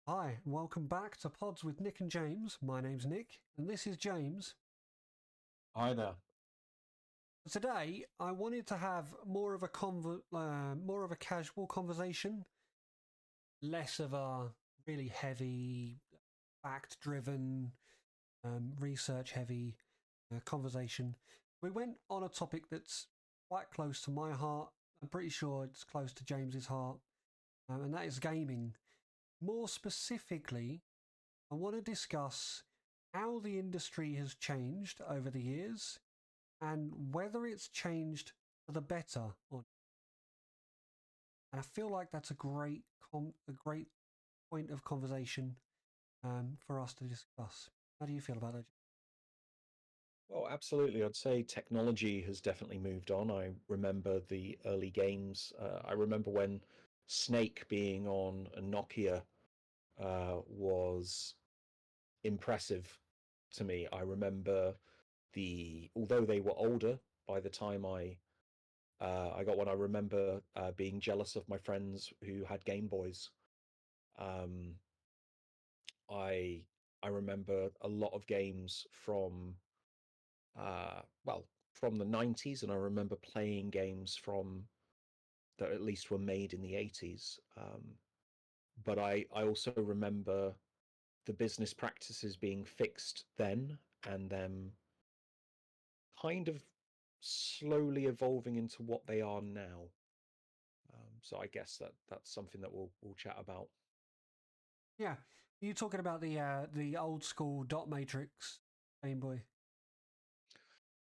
Hi, and welcome back to Pods with Nick and James. My name's Nick, and this is James. Hi there. Today, I wanted to have more of a casual conversation, less of a really heavy, fact-driven, research-heavy conversation. We went on a topic that's quite close to my heart. I'm pretty sure it's close to James's heart, and that is gaming. More specifically, I want to discuss how the industry has changed over the years and whether it's changed for the better or not. And I feel like that's a great point of conversation for us to discuss. How do you feel about that? Well, absolutely. I'd say technology has definitely moved on. I remember the early games. I remember when Snake being on a Nokia was impressive to me. I remember although they were older by the time I got one. I remember being jealous of my friends who had Game Boys. Um, I I remember a lot of games well, from the 90s, and I remember playing games from that at least were made in the 80s. But I also remember the business practices being fixed then and them kind of slowly evolving into what they are now. So I guess that's something that we'll chat about. Yeah, you talking about the old school dot matrix Game Boy?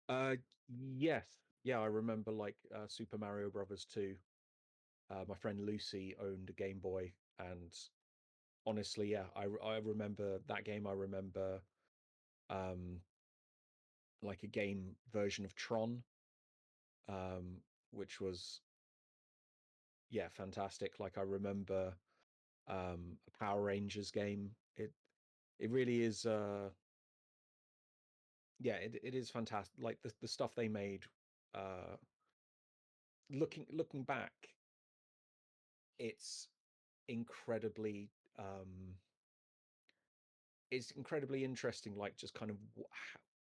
Uh, yes, yeah, I remember like Super Mario Brothers 2. My friend Lucy owned a Game Boy, and honestly, yeah, I remember that game. I remember um like a game version of Tron, which was yeah, fantastic. Like I remember a Power Rangers game. It really is yeah, it is fantastic. Like the stuff they made uh looking back, it's incredibly it's incredibly interesting, like just kind of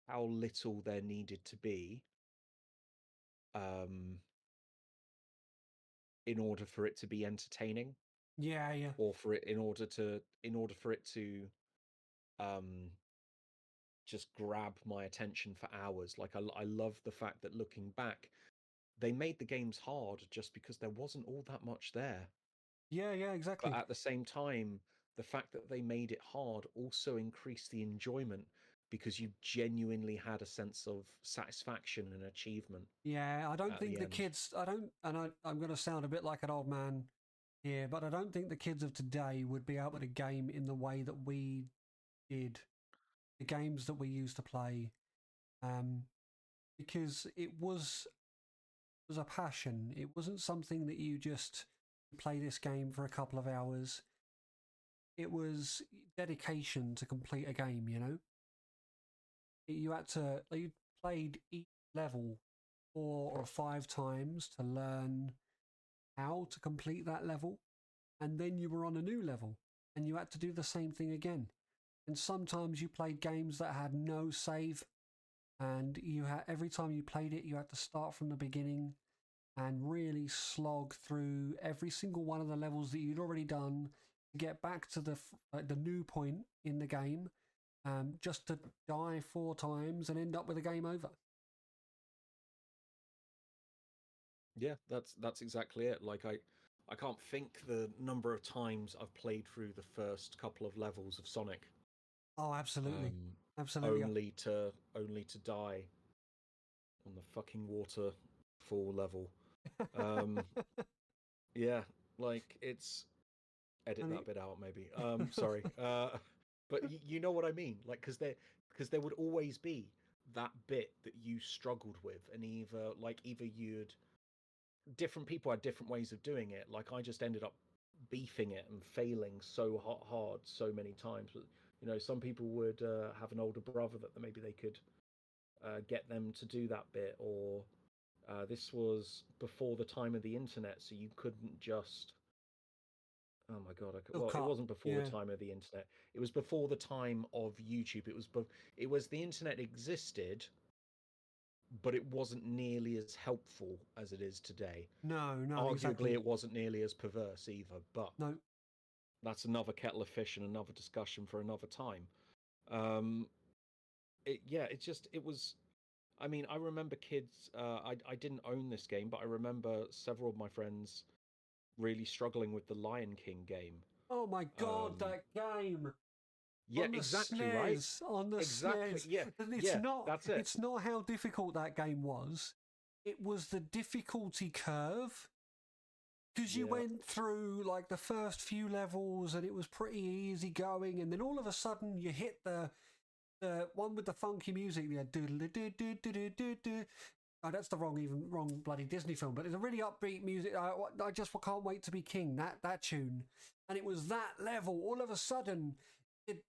how little there needed to be um in order for it to be entertaining, Yeah, yeah, or for it in order for it to um just grab my attention for hours. Like I love the fact that looking back, they made the games hard just because there wasn't all that much there. yeah, But exactly. at the same time, the fact that they made it hard also increased the enjoyment because you genuinely had a sense of satisfaction and achievement Yeah, I don't at think the the end. kids. I don't, and I'm going to sound a bit like an old man here, but I don't think the kids of today would be able to game in the way that we did the games that we used to play, um, because it was a passion. It wasn't something that you just play this game for a couple of hours. It was dedication to complete a game. You had to you played each level 4 or 5 times to learn how to complete that level, and then you were on a new level, and you had to do the same thing again. And sometimes you played games that had no save, and you had every time you played it, you had to start from the beginning and really slog through every single one of the levels that you'd already done to get back to the new point in the game, just to die 4 times and end up with a game over. Yeah, that's exactly it. Like I can't think the number of times I've played through the first couple of levels of Sonic, Oh, absolutely, um, absolutely. only to die on the fucking waterfall level. Um, yeah, like it's edit and that it, bit out maybe. Sorry. But you know what I mean? Like because there would always be that bit that you struggled with, and either you'd different people had different ways of doing it. Like I just ended up beefing it and failing so hard so many times. But some people would have an older brother that maybe they could get them to do that bit, or this was before the time of the internet, so you couldn't just Oh my god! Still It cut. wasn't before Yeah. the time of the internet. It was before the time of YouTube. It was the internet existed, but it wasn't nearly as helpful as it is today. No, no, Arguably, exactly. it wasn't nearly as perverse either. But No. that's another kettle of fish and another discussion for another time. Um, it was. I mean, I remember kids. I didn't own this game, but I remember several of my friends really struggling with the Lion King game. Oh my God, Um, that game yeah, on the exactly right. SNES, on the Exactly. SNES. Yeah, And it's yeah. not. That's it. It's not how difficult that game was. It was the difficulty curve. Because you Yeah, went through like the first few levels and it was pretty easy going, and then all of a sudden you hit the one with the funky music. Yeah, do. Oh, that's the wrong bloody Disney film, but it's a really upbeat music. I just can't wait to be king. That tune, and it was that level. All of a sudden, it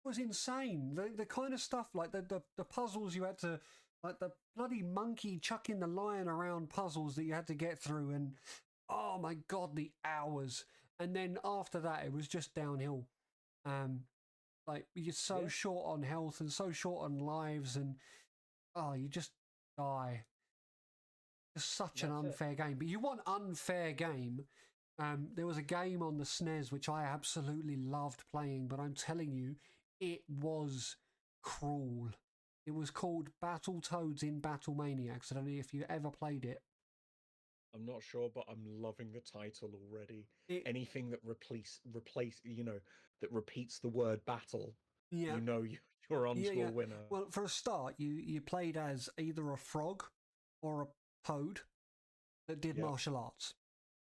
was insane. The kind of stuff like the puzzles you had to, like the bloody monkey chucking the lion around puzzles that you had to get through, and oh my god, the hours. And then after that, it was just downhill. Um, like you're so yeah. short on health and so short on lives, and oh, you just die. It's such an That's it. unfair game. But you want unfair game. There was a game on the SNES which I absolutely loved playing, but I'm telling you, it was cruel. It was called Battletoads in Battle Maniacs. I don't know if you ever played it. I'm not sure, but I'm loving the title already. It Anything that replace that repeats the word battle, yeah, you're on to a yeah. winner. Well, for a start, you played as either a frog or a toad that did Yep, martial arts.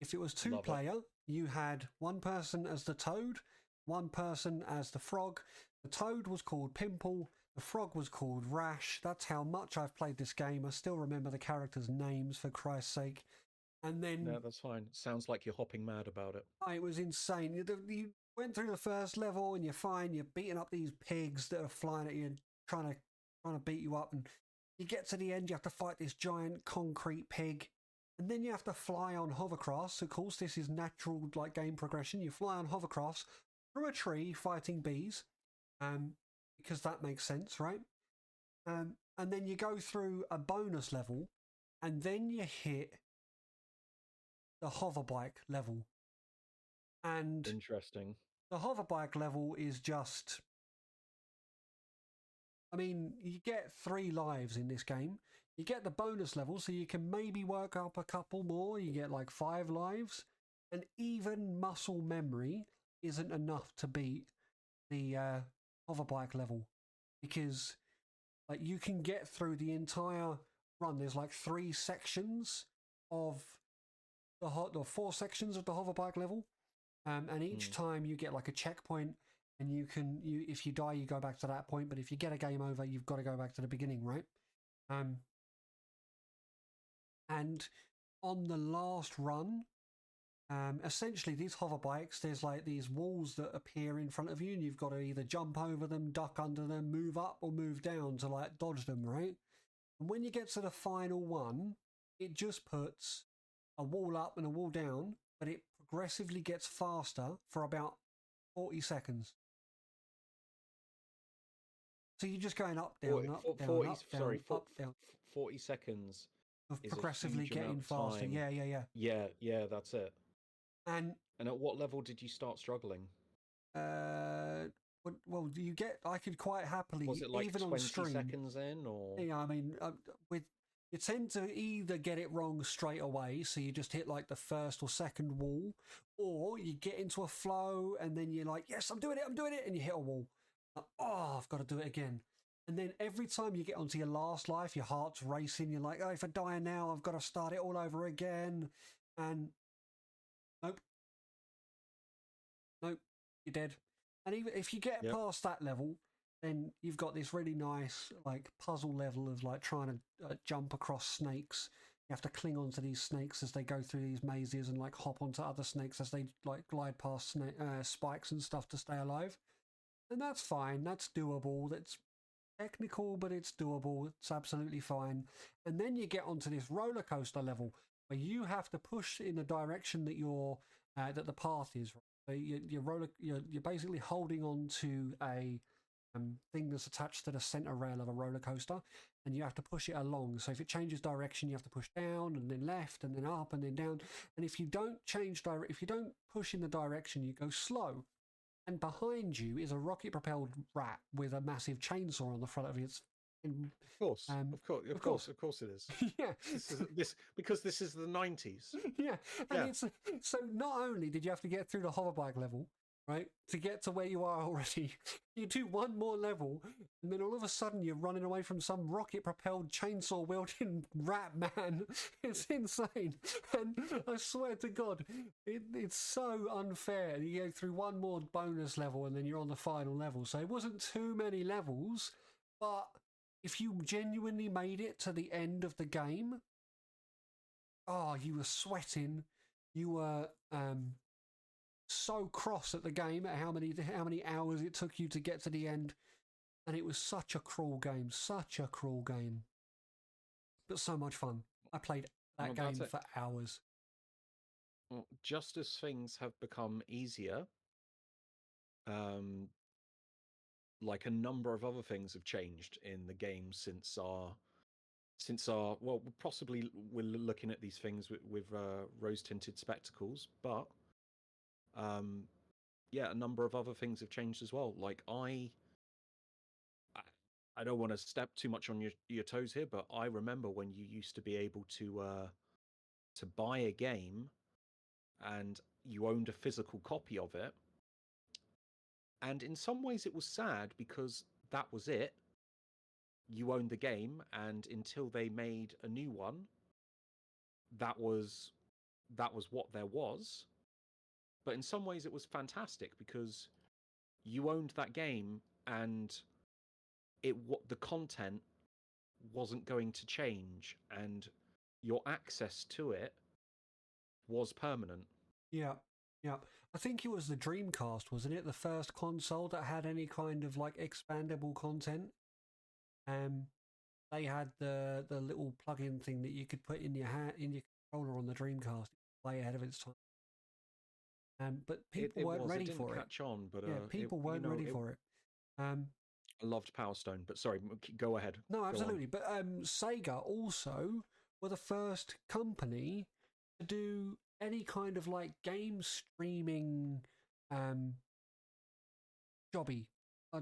If it was two love it. player, you had one person as the toad, one person as the frog. The toad was called Pimple, the frog was called Rash. That's how much I've played this game. I still remember the characters' names, for Christ's sake. And then No, that's fine. Sounds like you're hopping mad about it. it was insane. You went through the first level and you're fine. You're beating up these pigs that are flying at you and trying to beat you up. And you get to the end, you have to fight this giant concrete pig. And then you have to fly on hovercrafts. Of course, this is natural like game progression. You fly on hovercrafts through a tree fighting bees, because that makes sense, right? And then you go through a bonus level, and then you hit the hoverbike level. And Interesting. the hoverbike level is just. I mean, you get 3 lives in this game. You get the bonus level, so you can maybe work up a couple more. You get like 5 lives. And even muscle memory isn't enough to beat the hoverbike level. Because like you can get through the entire run. There's like 3 sections of or 4 sections of the hoverbike level. And each Hmm. time you get like a checkpoint, and you if you die, you go back to that point. But if you get a game over, you've got to go back to the beginning, right? Um, and on the last run, essentially these hover bikes, there's like these walls that appear in front of you, and you've got to either jump over them, duck under them, move up or move down to like dodge them, right? And when you get to the final one, it just puts a wall up and a wall down, but it progressively gets faster for about 40 seconds. So you're just going up, down, up, down, 40, up, sorry, down, up, down, 40 seconds of is a progressively huge amount getting of faster. time. Yeah. Yeah, that's it. And And at what level did you start struggling? uh, well, you get. I could quite happily, Was it like even on 20 stream. seconds in, or? Yeah, I mean, with you tend to either get it wrong straight away, so you just hit like the first or second wall, or you get into a flow and then you're like, yes, I'm doing it, and you hit a wall. Like, oh, I've got to do it again. And then every time you get onto your last life, your heart's racing. You're like, oh, if I die now, I've got to start it all over again. And nope, nope, you're dead. And even if you get Yep. past that level, then you've got this really nice like puzzle level of like trying to jump across snakes. You have to cling onto these snakes as they go through these mazes, and like hop onto other snakes as they like glide past spikes and stuff to stay alive. And that's fine. That's doable. That's technical, but it's doable. It's absolutely fine. And then you get onto this roller coaster level where you have to push in the direction that your that the path is. Right? So you're basically holding on to a thing that's attached to the center rail of a roller coaster, and you have to push it along. So if it changes direction, you have to push down and then left and then up and then down. And if you don't if you don't push in the direction, you go slow. And behind you is a rocket-propelled rat with a massive chainsaw on the front of its. Of course, of course it is. Yeah, because this is the 90s. Yeah, and it's so not only did you have to get through the hoverbike level, right, to get to where you are already, you do one more level, and then all of a sudden you're running away from some rocket-propelled chainsaw-wielding rat man. It's insane, and I swear to God, it's so unfair. You go through one more bonus level, and then you're on the final level. So it wasn't too many levels, but if you genuinely made it to the end of the game, oh, you were sweating. You were so cross at the game at how many hours it took you to get to the end, and it was such a cruel game, but so much fun. I played that game for hours. Well, just as things have become easier, like a number of other things have changed in the game since our well, possibly we're looking at these things with rose-tinted spectacles, but yeah, a number of other things have changed as well. Like I don't want to step too much on your toes here, but I remember when you used to be able to buy a game and you owned a physical copy of it. And in some ways it was sad because that was it. You owned the game, and until they made a new one, that was what there was. But in some ways it was fantastic because you owned that game, and the content wasn't going to change, and your access to it was permanent. Yeah. I think it was the Dreamcast, wasn't it? The first console that had any kind of like expandable content. They had the little plug-in thing that you could put in your controller on the Dreamcast, way ahead of its time. But people weren't ready for it. Catch on, but people weren't ready for it. I loved Power Stone, but sorry, go ahead. No, absolutely. But Sega also were the first company to do any kind of like game streaming jobby. I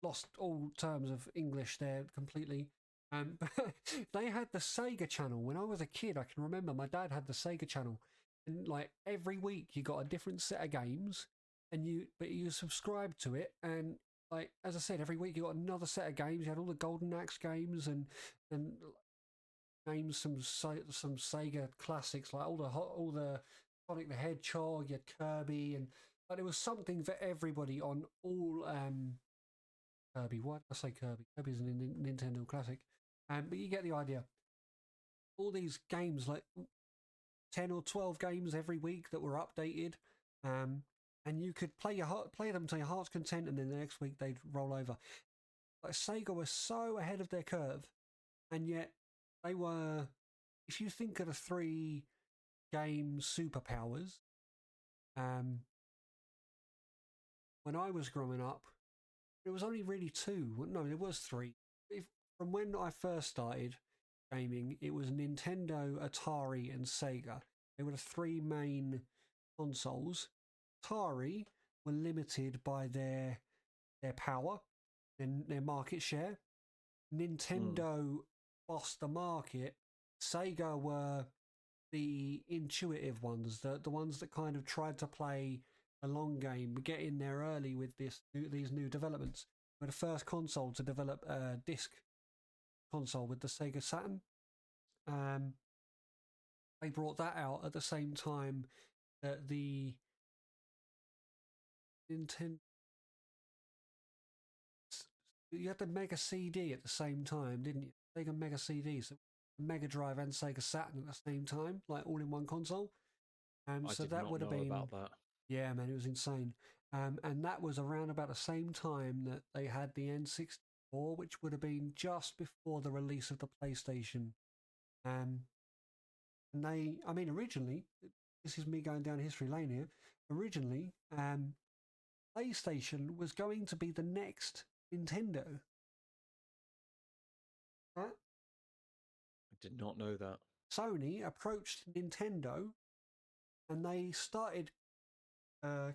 lost all terms of English there completely. They had the Sega channel. When I was a kid, I can remember my dad had the Sega channel, and like every week you got a different set of games, and you subscribed to it, and like as I said, every week you got another set of games. You had all the Golden Axe games and names some Sega classics like all the Sonic the Hedgehog, you had Kirby, and but there was something for everybody on all Kirby. Why did I say Kirby? Kirby's a Nintendo classic. But you get the idea. All these games, like 10 or 12 games every week that were updated, and you could play them to your heart's content, and then the next week they'd roll over. Like Sega was so ahead of their curve, and yet they were. If you think of the 3 game superpowers, when I was growing up, it was only really 2. No, there was 3. From when I first started gaming, it was Nintendo, Atari, and Sega. They were the 3 main consoles. Atari were limited by their power and their market share. Nintendo bossed the market. Sega were the intuitive ones, the ones that kind of tried to play a long game, get in there early with these new developments. We're the first console to develop a disc console with the Sega Saturn. They brought that out at the same time that the Nintendo. You had the Mega CD at the same time, didn't you? Sega Mega CD, so Mega Drive and Sega Saturn at the same time, like all in one console. So that would have been about that. Yeah, man, it was insane. And that was around about the same time that they had the N64, which would have been just before the release of the PlayStation. And originally, this is me going down history lane here. Originally, PlayStation was going to be the next Nintendo. I did not know that. Sony approached Nintendo and they started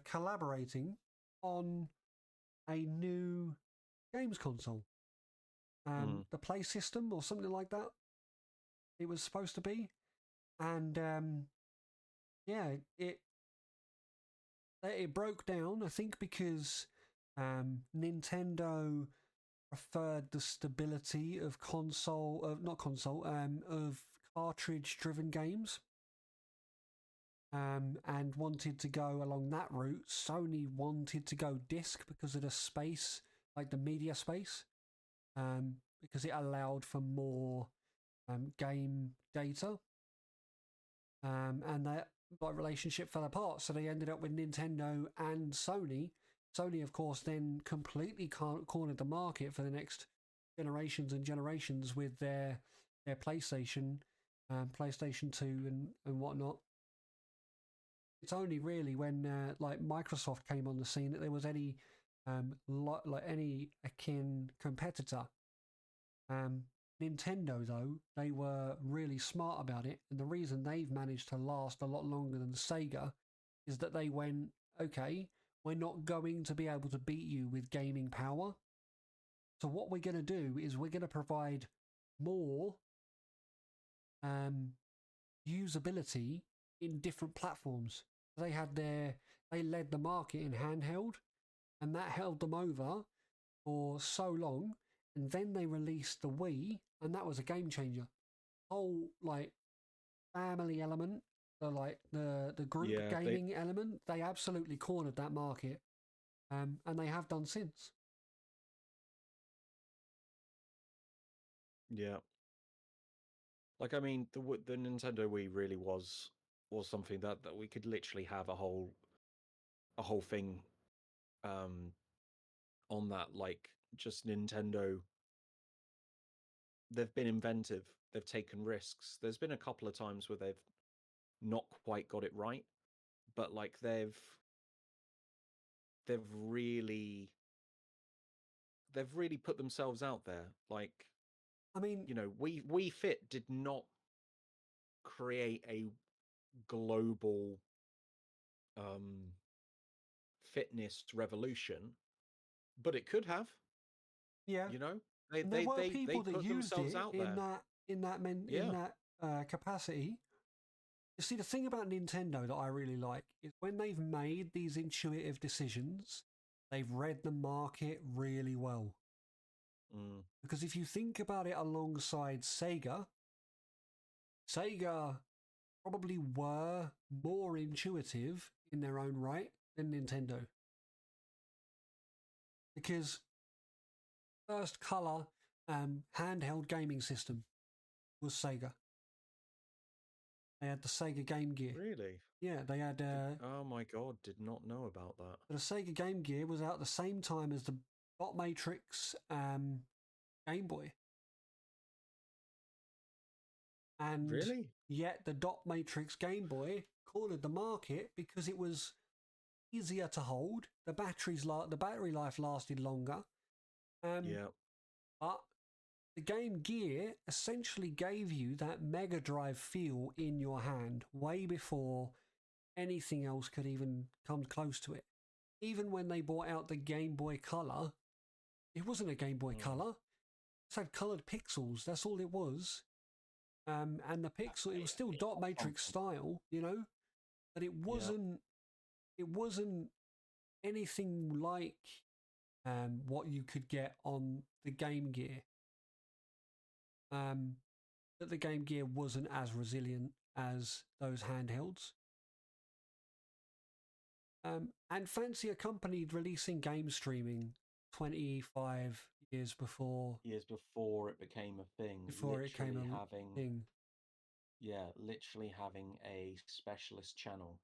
collaborating on a new games console. The Play System or something like that. It was supposed to be. And it broke down, I think, because Nintendo preferred the stability of of cartridge-driven games, and wanted to go along that route. Sony wanted to go disc because of the space, like the media space, because it allowed for more game data, and that relationship fell apart. So they ended up with Nintendo and Sony. Sony, of course, then completely cornered the market for the next generations and generations with their PlayStation, PlayStation 2 and whatnot. It's only really when like Microsoft came on the scene that there was any like any akin competitor. Nintendo, though, they were really smart about it, and the reason they've managed to last a lot longer than Sega is that they went, okay, we're not going to be able to beat you with gaming power. So what we're going to do is we're going to provide more usability in different platforms. They led the market in handheld, and that held them over for so long. And then they released the Wii, and that was a game changer. Whole like family element, the group gaming element, they absolutely cornered that market, and they have done since. Yeah, like I mean, the Nintendo Wii really was something that we could literally have a whole thing on that, like just Nintendo. They've been inventive. They've taken risks. There's been a couple of times where they've not quite got it right, but like they've really put themselves out there. Like, I mean, you know, Wii Fit did not create a global fitness revolution, but it could have. Yeah, you know, there were people that put used themselves it out in there. that capacity. You see, the thing about Nintendo that I really like is when they've made these intuitive decisions, they've read the market really well. Because if you think about it alongside Sega probably were more intuitive in their own right than Nintendo. Because first color handheld gaming system was Sega. They had the Sega Game Gear. Really? Yeah, they had... oh my god, did not know about that. The Sega Game Gear was out at the same time as the Dot Matrix Game Boy. And really? Yet the Dot Matrix Game Boy cornered the market because it was easier to hold. The battery life lasted longer. Yeah. But the Game Gear essentially gave you that Mega Drive feel in your hand way before anything else could even come close to it. Even when they brought out the Game Boy Color, it wasn't a Game Boy Color. It had coloured pixels. That's all it was. And the pixel, it was still Dot Matrix style, you know, but it wasn't. It wasn't anything like what you could get on the Game Gear. That the Game Gear wasn't as resilient as those handhelds. And fancy a company releasing game streaming 25 years before. Years before it became a thing. Before it came a thing. Yeah, literally having a specialist channel.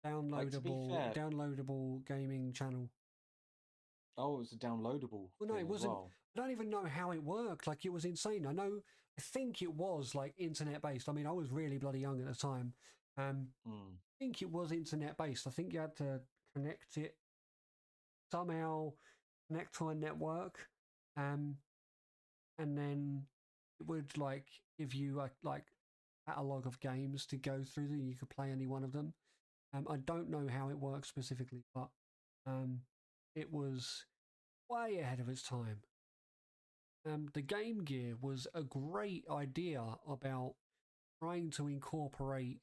Downloadable gaming channel. Oh, it was a downloadable. Well, no, it wasn't. Well. I don't even know how it worked. Like, it was insane. I think it was like internet based. I mean, I was really bloody young at the time. think it was internet based. I think you had to connect it somehow, connect to a network, um, and then it would like give you a like catalog of games to go through that you could play any one of them. I don't know how it works specifically, but um, it was way ahead of its time. The Game Gear was a great idea about trying to incorporate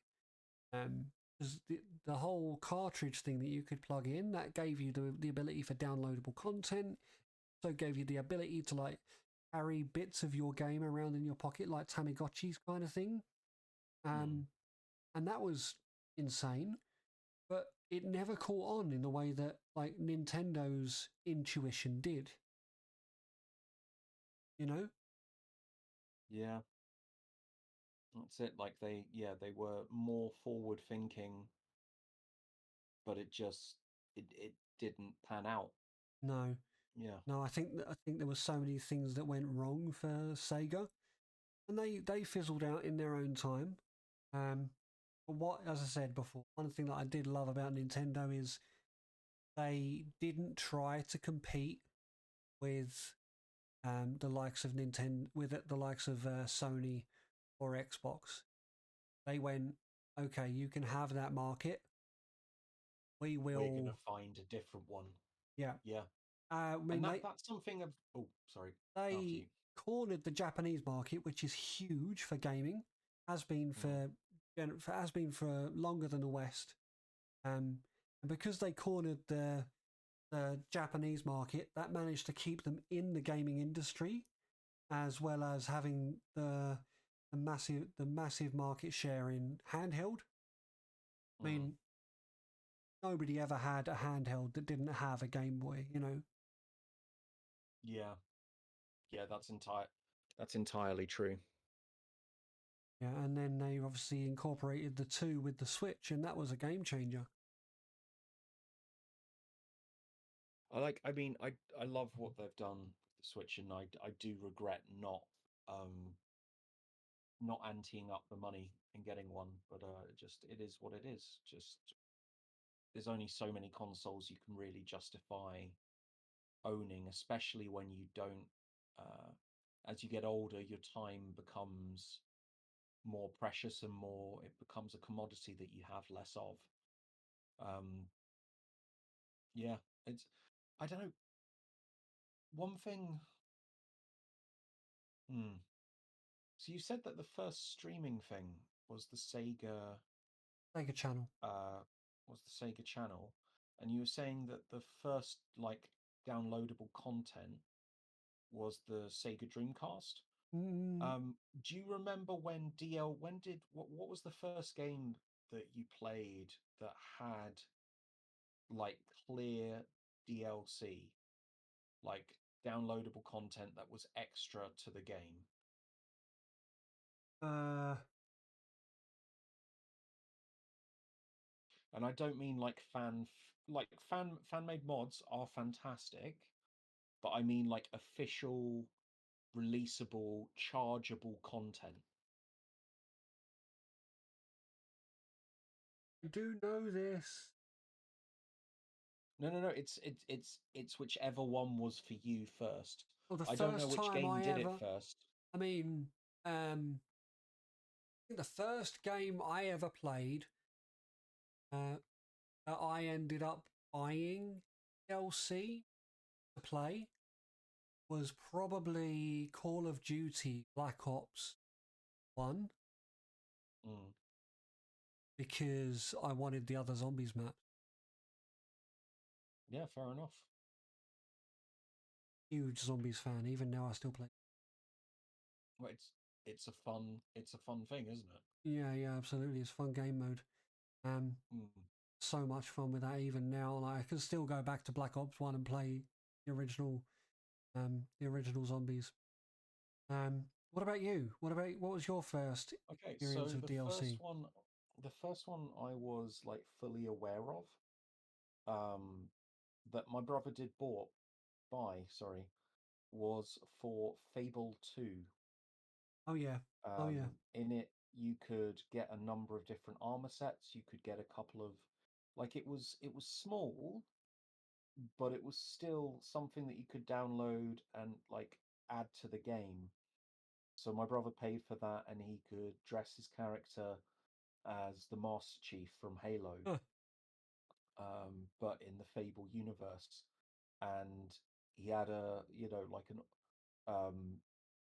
um, 'cause the whole cartridge thing that you could plug in that gave you the ability for downloadable content. So gave you the ability to like carry bits of your game around in your pocket like Tamagotchis kind of thing. Mm. And that was insane, but it never caught on in the way that like Nintendo's intuition did. You know? Yeah, that's it. Like they were more forward thinking, but it didn't pan out. No, Yeah. no. I think there were so many things that went wrong for Sega, and they fizzled out in their own time. Um, but what, as I said before, one thing that I did love about Nintendo is they didn't try to compete with the likes of Nintendo, with the likes of Sony or Xbox. They went, okay, you can have that market. We We're gonna will, find a different one. yeah. Yeah. I mean, And that's something of oh, sorry. After they you. cornered the Japanese market, which is huge for gaming, has been Mm. has been for longer than the West. And because they cornered the Japanese market, that managed to keep them in the gaming industry, as well as having the massive market share in handheld. I Mm. mean, nobody ever had a handheld that didn't have a Game Boy, you know. Yeah. Yeah, that's entirely true. Yeah, and then they obviously incorporated the two with the Switch, and that was a game changer. I mean, I love what they've done with the Switch, and I do regret not anteing up the money and getting one, but just it is what it is. Just there's only so many consoles you can really justify owning, especially when you don't. Uh, as you get older, your time becomes more precious and more. It becomes a commodity that you have less of. Um, yeah, it's. I don't know. One thing. Hmm. So you said that the first streaming thing was the Sega Channel. uh, Sega Channel, and you were saying that the first like downloadable content was the Sega Dreamcast. Mm, Um, do you remember when DL? When did what was the first game that you played that had like clear DLC, like downloadable content that was extra to the game? uh, And I don't mean like fan made mods are fantastic, but I mean like official, releasable, chargeable content. I do know this. No, no, no. It's whichever one was for you first. Well, the I don't know first which time game I did it ever, first. I mean, I think the first game I ever played uh, that I ended up buying DLC to play was probably Call of Duty Black Ops 1 Mm, because I wanted the other zombies map. yeah, fair enough. Huge zombies fan. Even now, I still play. Well, it's a fun thing, isn't it? Yeah, yeah, absolutely. It's fun game mode. Um, Mm, so much fun with that. Even now, like I can still go back to Black Ops 1 and play the original zombies. What about you? What was your first okay, experience so of DLC? the first one I was like fully aware of, um, that my brother did bought buy, sorry, was for Fable 2. Oh yeah, oh yeah. In it you could get a number of different armor sets. You could get a couple of, like, it was small, but it was still something that you could download and like add to the game. So my brother paid for that, and he could dress his character as the Master Chief from Halo, Huh. but in the Fable universe. And he had like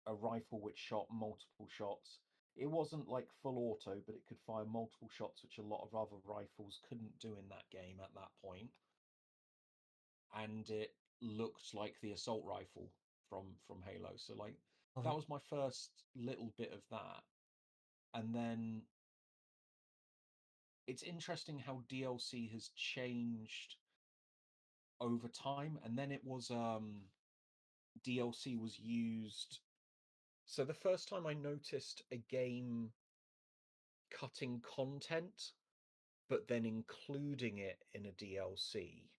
a rifle which shot multiple shots. It wasn't like full auto, but it could fire multiple shots, which a lot of other rifles couldn't do in that game at that point. And it looked like the assault rifle from Halo. So like Love that it. was my first little bit of that. And then it's interesting how DLC has changed over time. And then it was DLC was used. So the first time I noticed a game cutting content but then including it in a DLC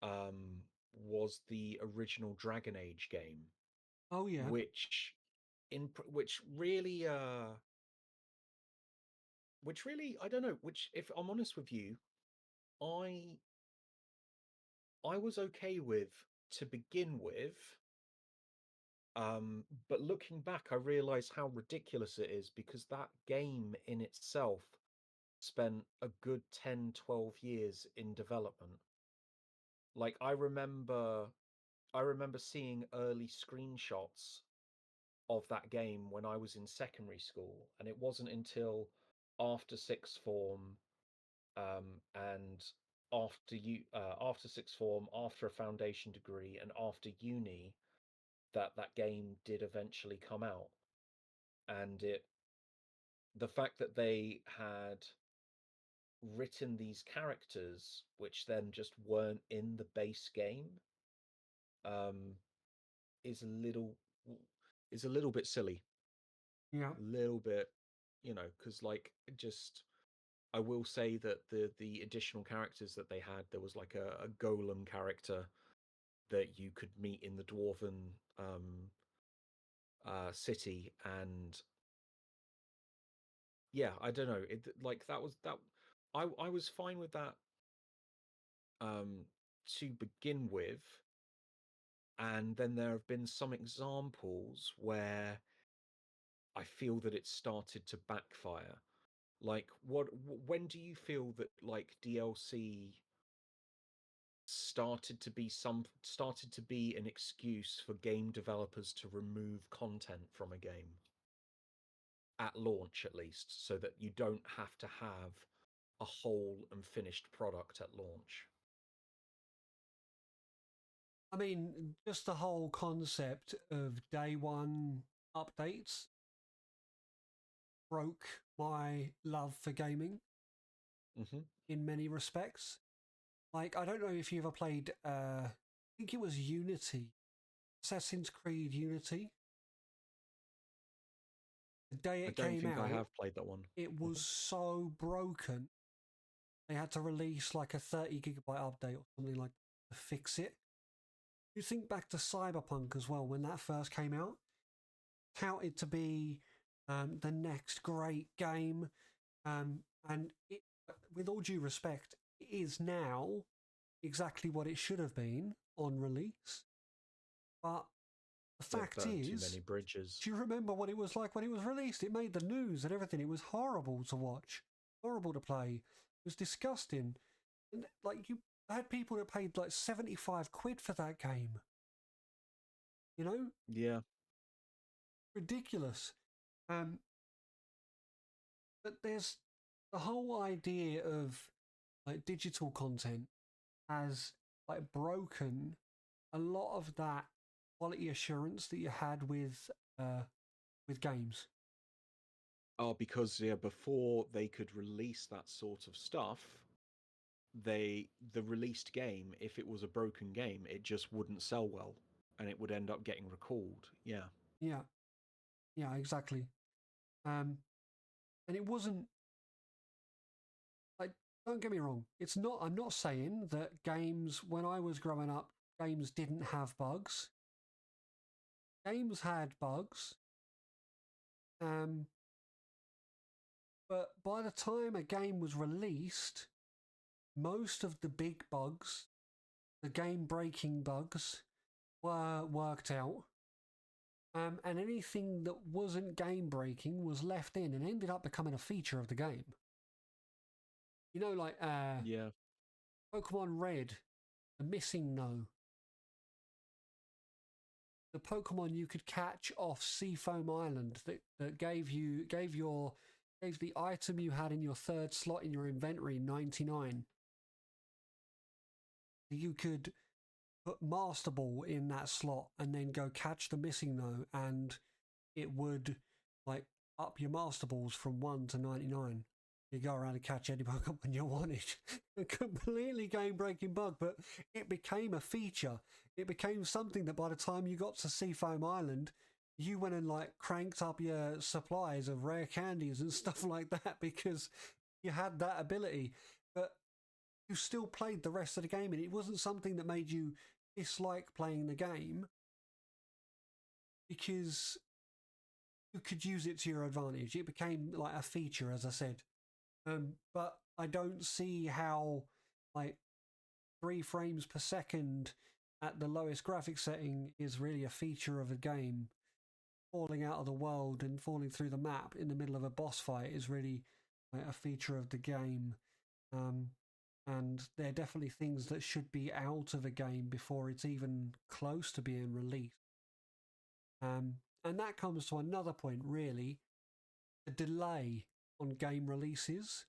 um, was the original Dragon Age game, Oh yeah. which really I don't know, which, if I'm honest with you, I I was okay with to begin with. But looking back, I realize how ridiculous it is, because that game in itself spent a good 10, 12 years in development. Like I remember seeing early screenshots of that game when I was in secondary school, and it wasn't until after sixth form, and after sixth form, after a foundation degree, and after uni, that game did eventually come out. And the fact that they had written these characters which then just weren't in the base game, um, is a little bit silly, Yeah. a little bit, because like, just, I will say that the additional characters that they had, there was like a golem character that you could meet in the dwarven city, and yeah, I don't know, it like that was that. I was fine with that um to begin with, and then there have been some examples where I feel that it started to backfire. Like, when do you feel that like DLC started to be an excuse for game developers to remove content from a game at launch, at least, so that you don't have to have a whole and finished product at launch? I mean, just the whole concept of day one updates broke my love for gaming Hmm. in many respects. Like, I don't know if you ever played, I think it was Unity, Assassin's Creed Unity. The day I it don't came think I out, have played that one. it Hmm. was so broken. They had to release like a 30 gigabyte update or something like to fix it. You think back to Cyberpunk as well, when that first came out, touted to be the next great game. And it, with all due respect, it is now exactly what it should have been on release. But the They've fact burned too is, many bridges. do you remember what it was like when it was released? It made the news and everything. It was horrible to watch, horrible to play. It was disgusting. And like, you had people that paid like 75 quid for that game. You know, Yeah. ridiculous. Um, but there's the whole idea of like digital content has like broken a lot of that quality assurance that you had with games. Oh, because yeah, before they could release that sort of stuff, the released game, if it was a broken game, it just wouldn't sell well, and it would end up getting recalled. Yeah. Yeah, yeah, exactly. Um, and it wasn't like, don't get me wrong. It's not. I'm not saying that games when I was growing up, games didn't have bugs. Games had bugs. Um, But by the time a game was released, most of the big bugs, the game-breaking bugs, were worked out. And anything that wasn't game-breaking was left in and ended up becoming a feature of the game. You know, like Yeah. Pokemon Red, the Missing No. The Pokemon you could catch off Seafoam Island that gave the item you had in your third slot in your inventory 99. You could put Master Ball in that slot and then go catch the Missing No, and it would like up your Master Balls from 1 to 99. You go around and catch any Pokemon you wanted. A completely game-breaking bug, but it became a feature. It became something that by the time you got to Seafoam Island, you went and like cranked up your supplies of rare candies and stuff like that because you had that ability. But you still played the rest of the game, and it wasn't something that made you dislike playing the game because you could use it to your advantage. It became like a feature, as I said. But I don't see how like 3 frames per second at the lowest graphic setting is really a feature of a game. Falling out of the world and falling through the map in the middle of a boss fight is really like, a feature of the game. And they're definitely things that should be out of a game before it's even close to being released. And that comes to another point, really. The delay on game releases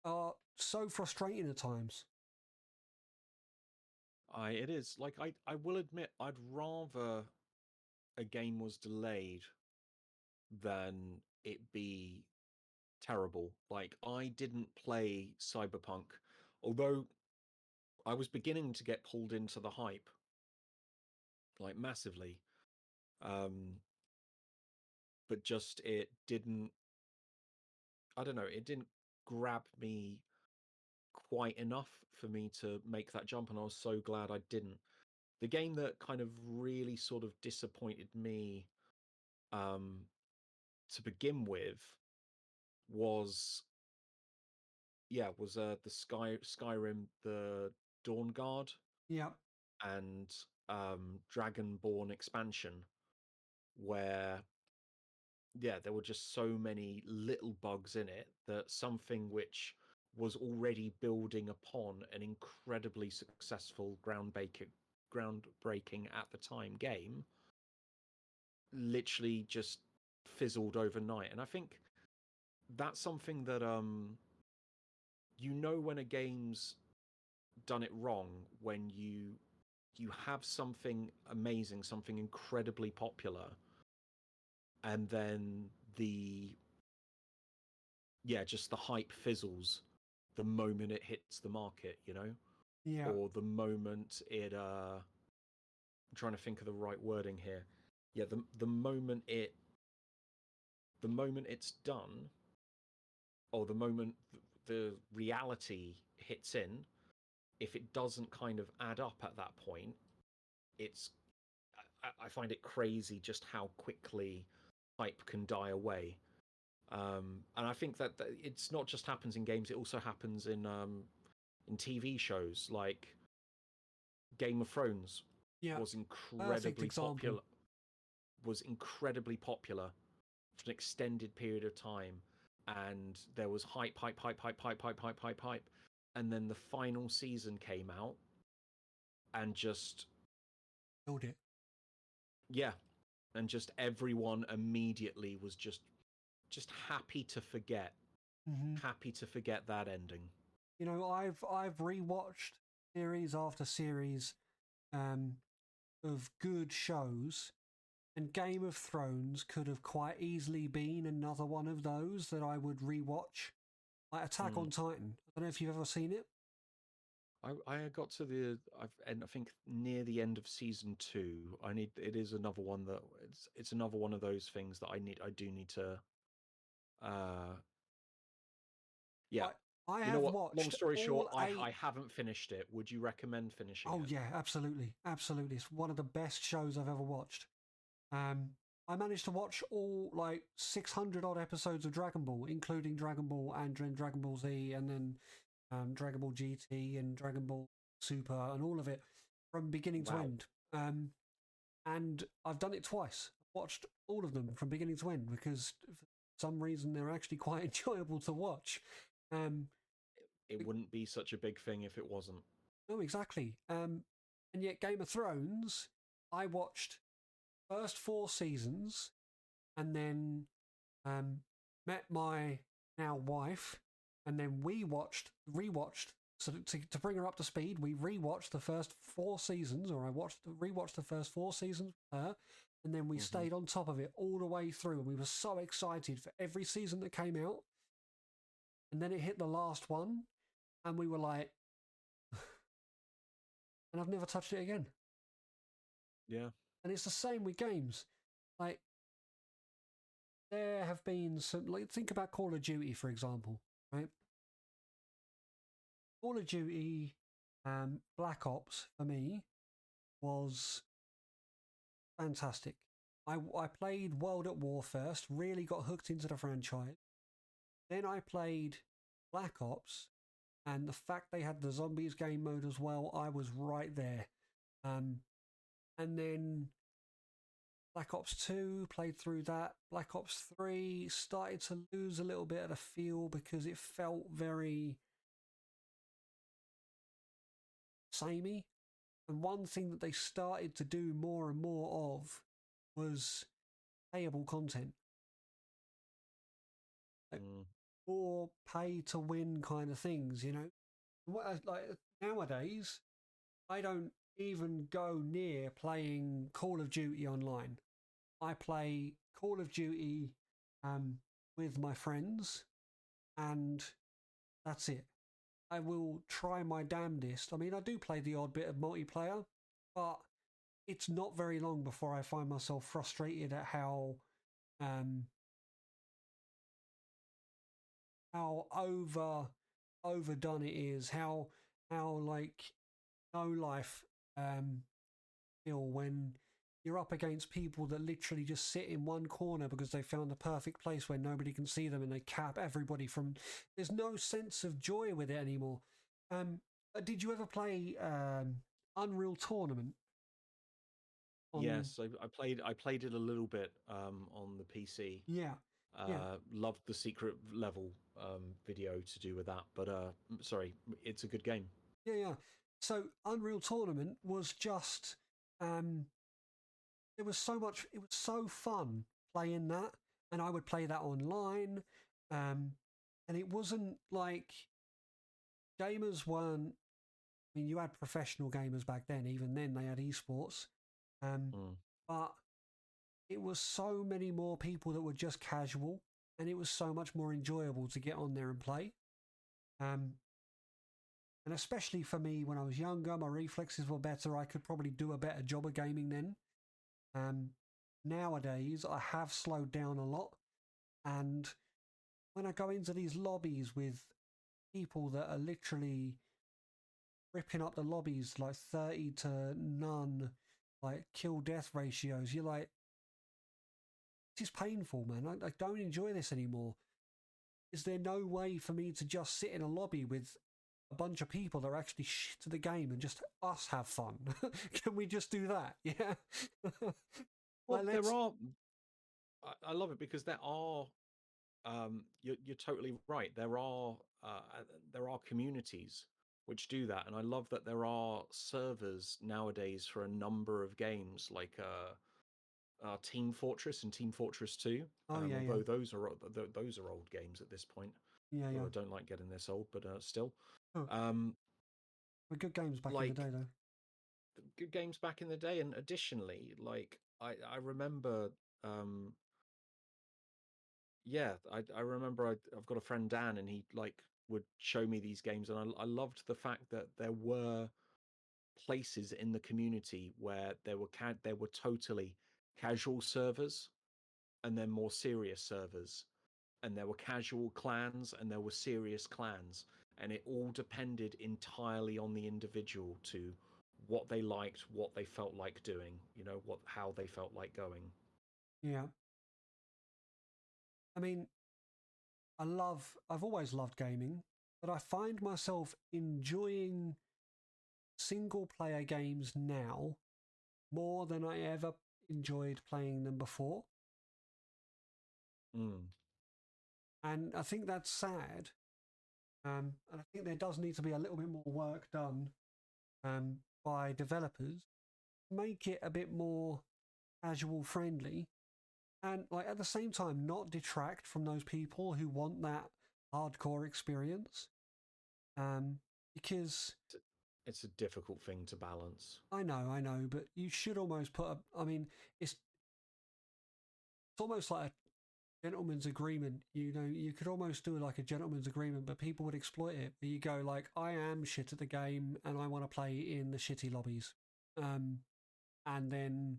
are so frustrating at times. It is. Like, I will admit, I'd rather a game was delayed than it be terrible. Like, I didn't play Cyberpunk, although I was beginning to get pulled into the hype, like massively. But just it didn't, I don't know, it didn't grab me quite enough for me to make that jump, and I was so glad I didn't. The game that kind of really sort of disappointed me to begin with was the Skyrim, the Dawnguard Yeah. and Dragonborn expansion, where there were just so many little bugs in it that something which was already building upon an incredibly successful groundbreaking at the time game literally just fizzled overnight. And I think that's something that when a game's done it wrong, when you have something amazing, something incredibly popular, and then just the hype fizzles the moment it hits the market, Yeah. or the moment it I'm trying to think of the right wording here. Yeah, the moment it's done, or the moment the reality hits in, if it doesn't kind of add up at that point, I find it crazy just how quickly hype can die away. And I think that it's not just happens in games; it also happens in TV shows. Like Game of Thrones was incredibly popular. Was incredibly popular for an extended period of time, and there was hype, and then the final season came out, and just killed it. Yeah, and just everyone immediately was just happy to forget, happy to forget that ending. You know, I've rewatched series after series of good shows, and Game of Thrones could have quite easily been another one of those that I would rewatch. Like Attack on Titan. I don't know if you've ever seen it. I got to I think near the end of season 2. It is another one that it's another one of those things that I do need to yeah. I have watched. Long story short, I haven't finished it. Would you recommend finishing it? Oh yeah, absolutely. Absolutely. It's one of the best shows I've ever watched. I managed to watch all like 600 odd episodes of Dragon Ball, including Dragon Ball and then Dragon Ball Z, and then Dragon Ball GT and Dragon Ball Super, and all of it from beginning to Wow. end. And I've done it twice. Watched all of them from beginning to end because for some reason they're actually quite enjoyable to watch. It wouldn't be such a big thing if it wasn't. No, exactly. And yet Game of Thrones, I watched first 4 seasons and then met my now wife, and then we rewatched. So to bring her up to speed, we rewatched the first 4 seasons, or I rewatched the first 4 seasons with her, and then we stayed on top of it all the way through, and we were so excited for every season that came out. And then it hit the last one, and we were like, and I've never touched it again. Yeah. And it's the same with games. Like, there have been some, like, think about Call of Duty, for example, right? Call of Duty Black Ops, for me, was fantastic. I played World at War first, really got hooked into the franchise. Then I played Black Ops, and the fact they had the zombies game mode as well, I was right there. And then Black Ops 2, played through that. Black Ops 3 started to lose a little bit of the feel because it felt very samey. And one thing that they started to do more and more of was payable content. Like, more pay to win kind of things, you know? Like nowadays, I don't even go near playing Call of Duty online. I play Call of Duty with my friends, and that's it. I will try my damnedest. I mean, I do play the odd bit of multiplayer, but it's not very long before I find myself frustrated at how overdone it is, how like no life feel when you're up against people that literally just sit in one corner because they found the perfect place where nobody can see them, and they cap everybody from. There's no sense of joy with it anymore. Did you ever play Unreal Tournament? Yes, I played it a little bit on the PC. Yeah. Loved the secret level video to do with that, but sorry, it's a good game. Yeah. So Unreal Tournament was just it was so fun playing that, and I would play that online. And it wasn't like gamers weren't. I mean, you had professional gamers back then. Even then, they had esports. But it was so many more people that were just casual, and it was so much more enjoyable to get on there and play. And especially for me, when I was younger, my reflexes were better. I could probably do a better job of gaming then. Nowadays, I have slowed down a lot, and when I go into these lobbies with people that are literally ripping up the lobbies like 30 to none, like kill death ratios, you're like, this is painful, man. I don't enjoy this anymore. Is there no way for me to just sit in a lobby with a bunch of people that are actually shit at the game and just us have fun? Can we just do that? Yeah. Well, there are. I love it because there are. You're totally right. There are communities which do that, and I love that there are servers nowadays for a number of games like Team Fortress and Team Fortress 2. Although those are old games at this point. Yeah. I don't like getting this old, but still. Were good games back in the day, though. Good games back in the day, and additionally, like I remember. I remember I've got a friend Dan, and he like would show me these games, and I loved the fact that there were places in the community where there were totally casual servers, and then more serious servers, and there were casual clans and there were serious clans, and it all depended entirely on the individual to what they liked, what they felt like doing, how they felt like going. Yeah. I mean, I've always loved gaming, but I find myself enjoying single player games now more than I ever enjoyed playing them before. Mm. And I think that's sad. And I think there does need to be a little bit more work done by developers to make it a bit more casual friendly, and like at the same time not detract from those people who want that hardcore experience. Um, because It's a difficult thing to balance. I know, but you should almost put a. I mean, it's almost like a gentleman's agreement. You know, you could almost do like a gentleman's agreement, but people would exploit it. You go like, I am shit at the game, and I want to play in the shitty lobbies. Um, and then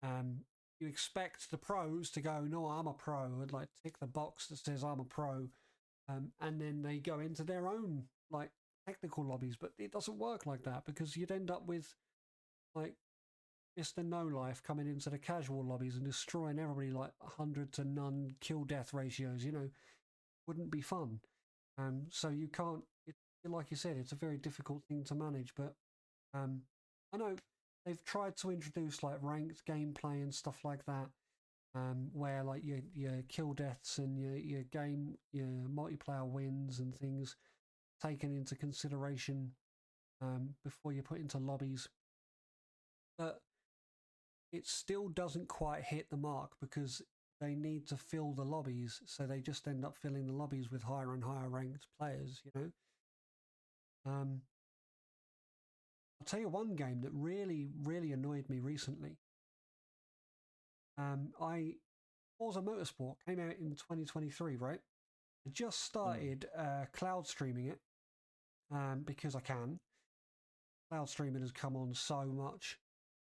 um, you expect the pros to go, no, I'm a pro, and like tick the box that says I'm a pro, and then they go into their own like technical lobbies. But it doesn't work like that because you'd end up with like Mr. No Life coming into the casual lobbies and destroying everybody like 100 to none kill death ratios. You know, wouldn't be fun. So you can't. Like you said, it's a very difficult thing to manage. But I know they've tried to introduce like ranked gameplay and stuff like that, where like your kill deaths and your multiplayer wins and things taken into consideration before you put into lobbies. But it still doesn't quite hit the mark because they need to fill the lobbies, so they just end up filling the lobbies with higher and higher ranked players. You know, I'll tell you one game that really annoyed me recently. I Forza Motorsport came out in 2023, right? I just Mm. started cloud streaming it because I can. Cloud streaming has come on so much,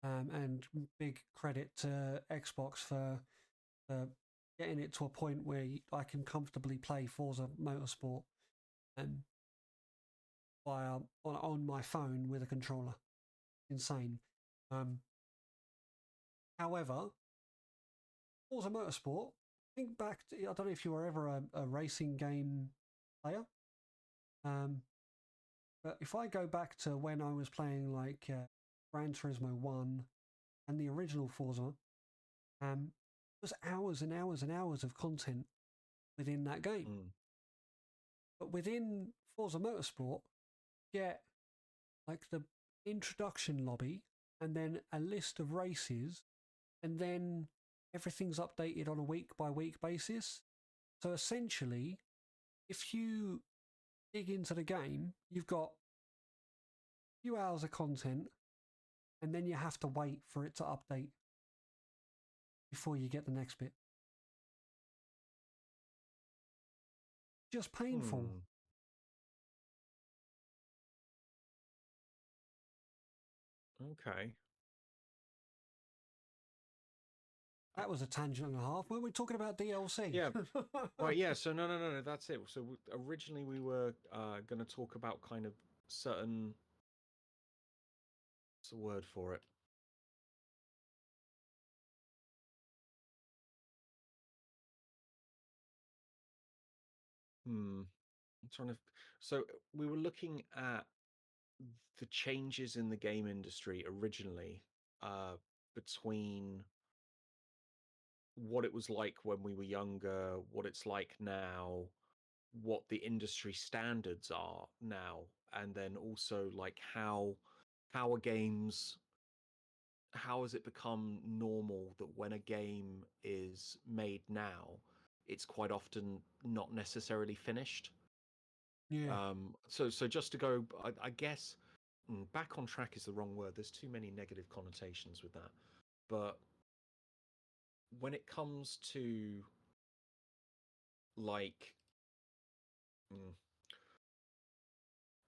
and big credit to Xbox for getting it to a point where I can comfortably play Forza Motorsport um, via on my phone with a controller. Insane. Um, However, Forza Motorsport. Think back to, I don't know if you were ever a racing game player, um, but if I go back to when I was playing like Gran Turismo 1 and the original Forza, it was hours and hours and hours of content within that game. Mm. But within Forza Motorsport, you get like the introduction lobby and then a list of races, and then everything's updated on a week by week basis. So essentially, if you dig into the game, you've got a few hours of content, and then you have to wait for it to update before you get the next bit. Just painful. Hmm. Okay. That was a tangent and a half. Weren't we talking about DLC? Yeah. Right. Yeah. So no. That's it. So originally we were going to talk about kind of certain. What's the word for it? I'm trying to. So we were looking at the changes in the game industry originally, uh, between what it was like when we were younger, what it's like now, what the industry standards are now, and then also like how are games, how has it become normal that when a game is made now, it's quite often not necessarily finished. Yeah. So just to go, I guess back on track is the wrong word. There's too many negative connotations with that. But when it comes to like, mm,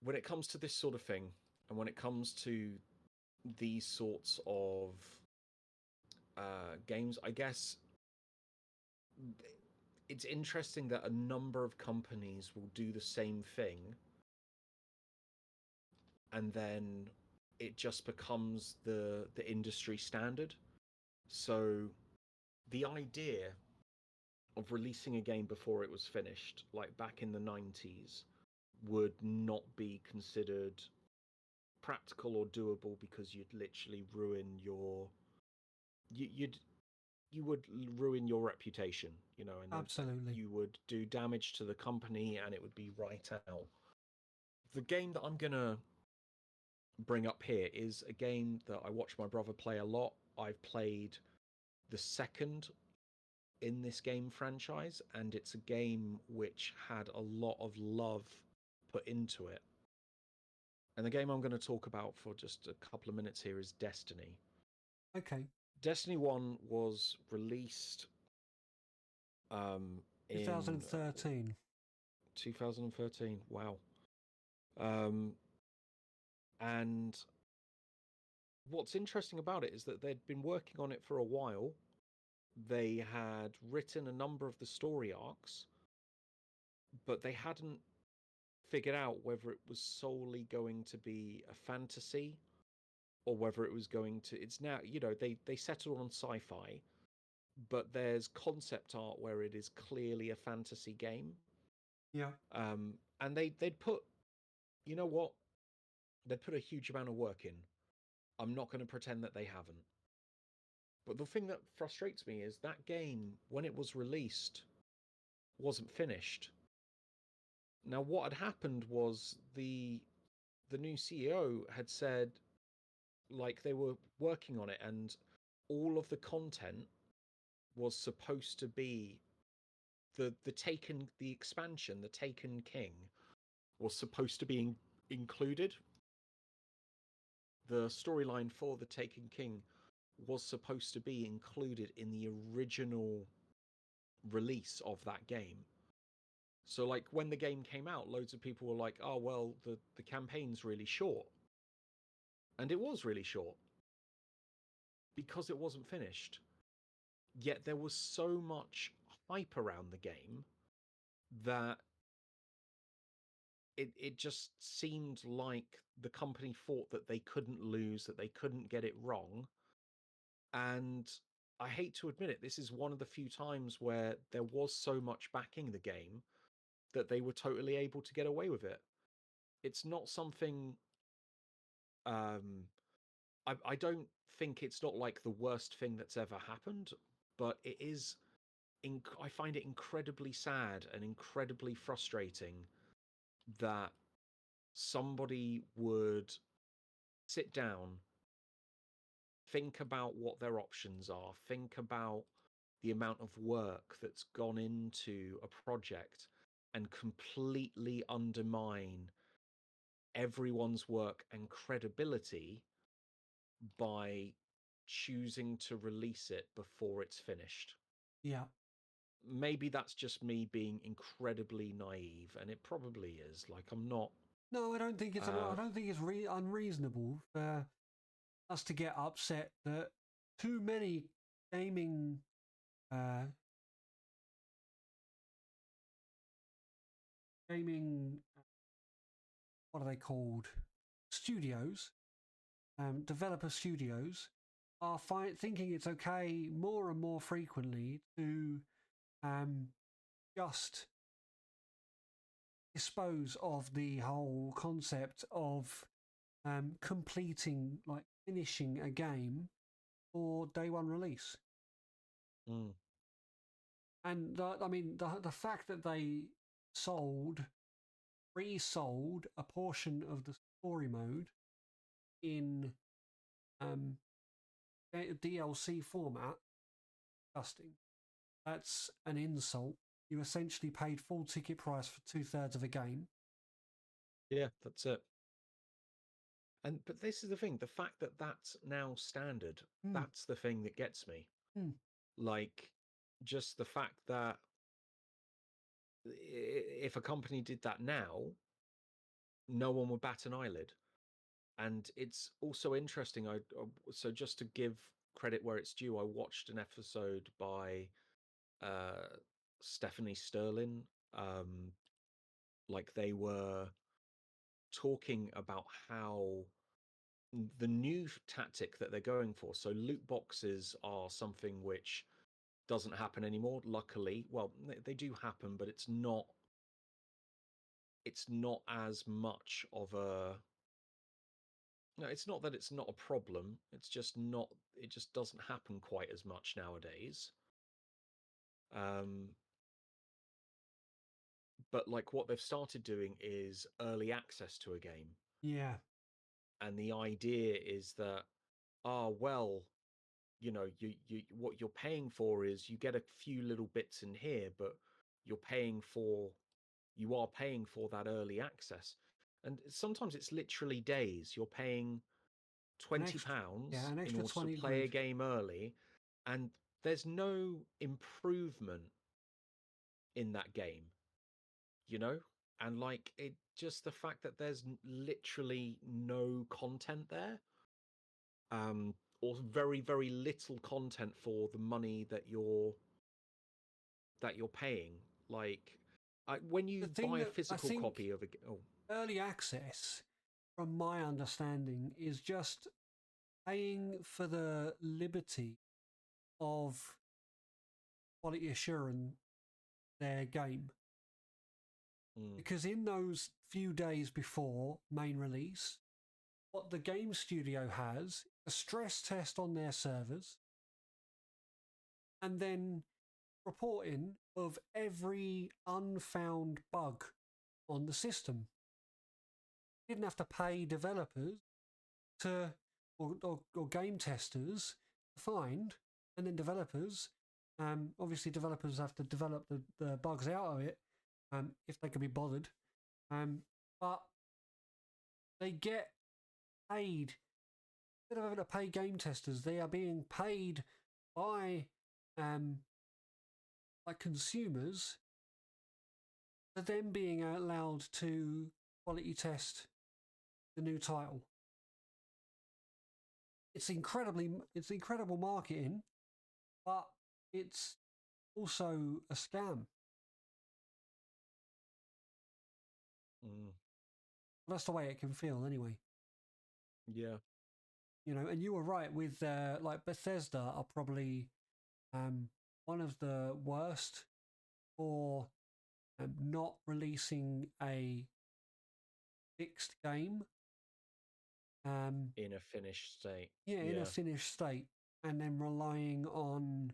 when it comes to this sort of thing, and when it comes to these sorts of games, I guess it's interesting that a number of companies will do the same thing, and then it just becomes the industry standard. So the idea of releasing a game before it was finished, like back in the 90s, would not be considered practical or doable because you'd literally ruin your you'd you would ruin your reputation, and Absolutely. you would do damage to the company and it would be right out. The game that I'm gonna bring up here is a game that I watch my brother play a lot. I've played the second in this game franchise, and it's a game which had a lot of love put into it. And the game I'm going to talk about for just a couple of minutes here is Destiny. Okay. Destiny 1 was released in 2013. 2013. Wow. Um, and what's interesting about it is that they'd been working on it for a while. They had written a number of the story arcs, but they hadn't figured out whether it was solely going to be a fantasy or whether it was going to. It's now, they settled on sci-fi, but there's concept art where it is clearly a fantasy game. Yeah. And they'd put, you know what, they'd put a huge amount of work in. I'm not going to pretend that they haven't. But the thing that frustrates me is that game, when it was released, wasn't finished. Now, what had happened was the new CEO had said, like, they were working on it, and all of the content was supposed to be the expansion, the Taken King, was supposed to be included. The storyline for the Taken King was supposed to be included in the original release of that game. So, like, when the game came out, loads of people were like, oh, well, the campaign's really short. And it was really short because it wasn't finished. Yet there was so much hype around the game that it just seemed like the company thought that they couldn't lose, that they couldn't get it wrong. And I hate to admit it, this is one of the few times where there was so much backing the game that they were totally able to get away with it. It's not something. I don't think it's not like the worst thing that's ever happened, but it is. I find it incredibly sad and incredibly frustrating that somebody would sit down, think about what their options are, think about the amount of work that's gone into a project, and completely undermine everyone's work and credibility by choosing to release it before it's finished. Yeah. Maybe that's just me being incredibly naive, and it probably is. Like, I'm not. No, I don't think it's. I don't think it's unreasonable for us to get upset that too many gaming uh, gaming what are they called, studios, developer studios, are thinking it's okay more and more frequently to just dispose of the whole concept of completing, like finishing a game for day one release. Mm. And the fact that they resold a portion of the story mode in DLC format, disgusting. That's an insult. You essentially paid full ticket price for 2/3 of a game. Yeah, that's it. But this is the thing: the fact that that's now standard, that's the thing that gets me. Like, just the fact that if a company did that now, no one would bat an eyelid. And it's also interesting. So just to give credit where it's due, I watched an episode by Stephanie Sterling. Like, they were talking about how the new tactic that they're going for. So loot boxes are something which doesn't happen anymore. Luckily, well, they do happen, but it's not as much of a no, it's not that it's not a problem. It's just not. It just doesn't happen quite as much nowadays. But like what they've started doing is early access to a game. Yeah. And the idea is that, well, you know, you what you're paying for is you get a few little bits in here, but you are paying for that early access. And sometimes it's literally days. You're paying £20 an in extra order to 20 play a quid. game early, and there's no improvement in that game, you know? And like it just the fact that there's literally no content there, or very, very little content for the money that you're paying. Like when The you thing buy a that I physical think copy of a early access, from my understanding, is just paying for the liberty of quality assuring their game. Because in those few days before main release, what the game studio has a stress test on their servers, and then reporting of every unfound bug on the system. You didn't have to pay developers to or game testers to find, and then developers. Obviously, developers have to develop the bugs out of it if they can be bothered. But they get paid. Instead of having to pay game testers, they are being paid by like consumers for them being allowed to quality test the new title. It's incredible marketing, but it's also a scam. That's the way it can feel anyway. Yeah. You know, and you were right with like Bethesda are probably one of the worst for not releasing a fixed game in a finished state. Yeah, in a finished state, and then relying on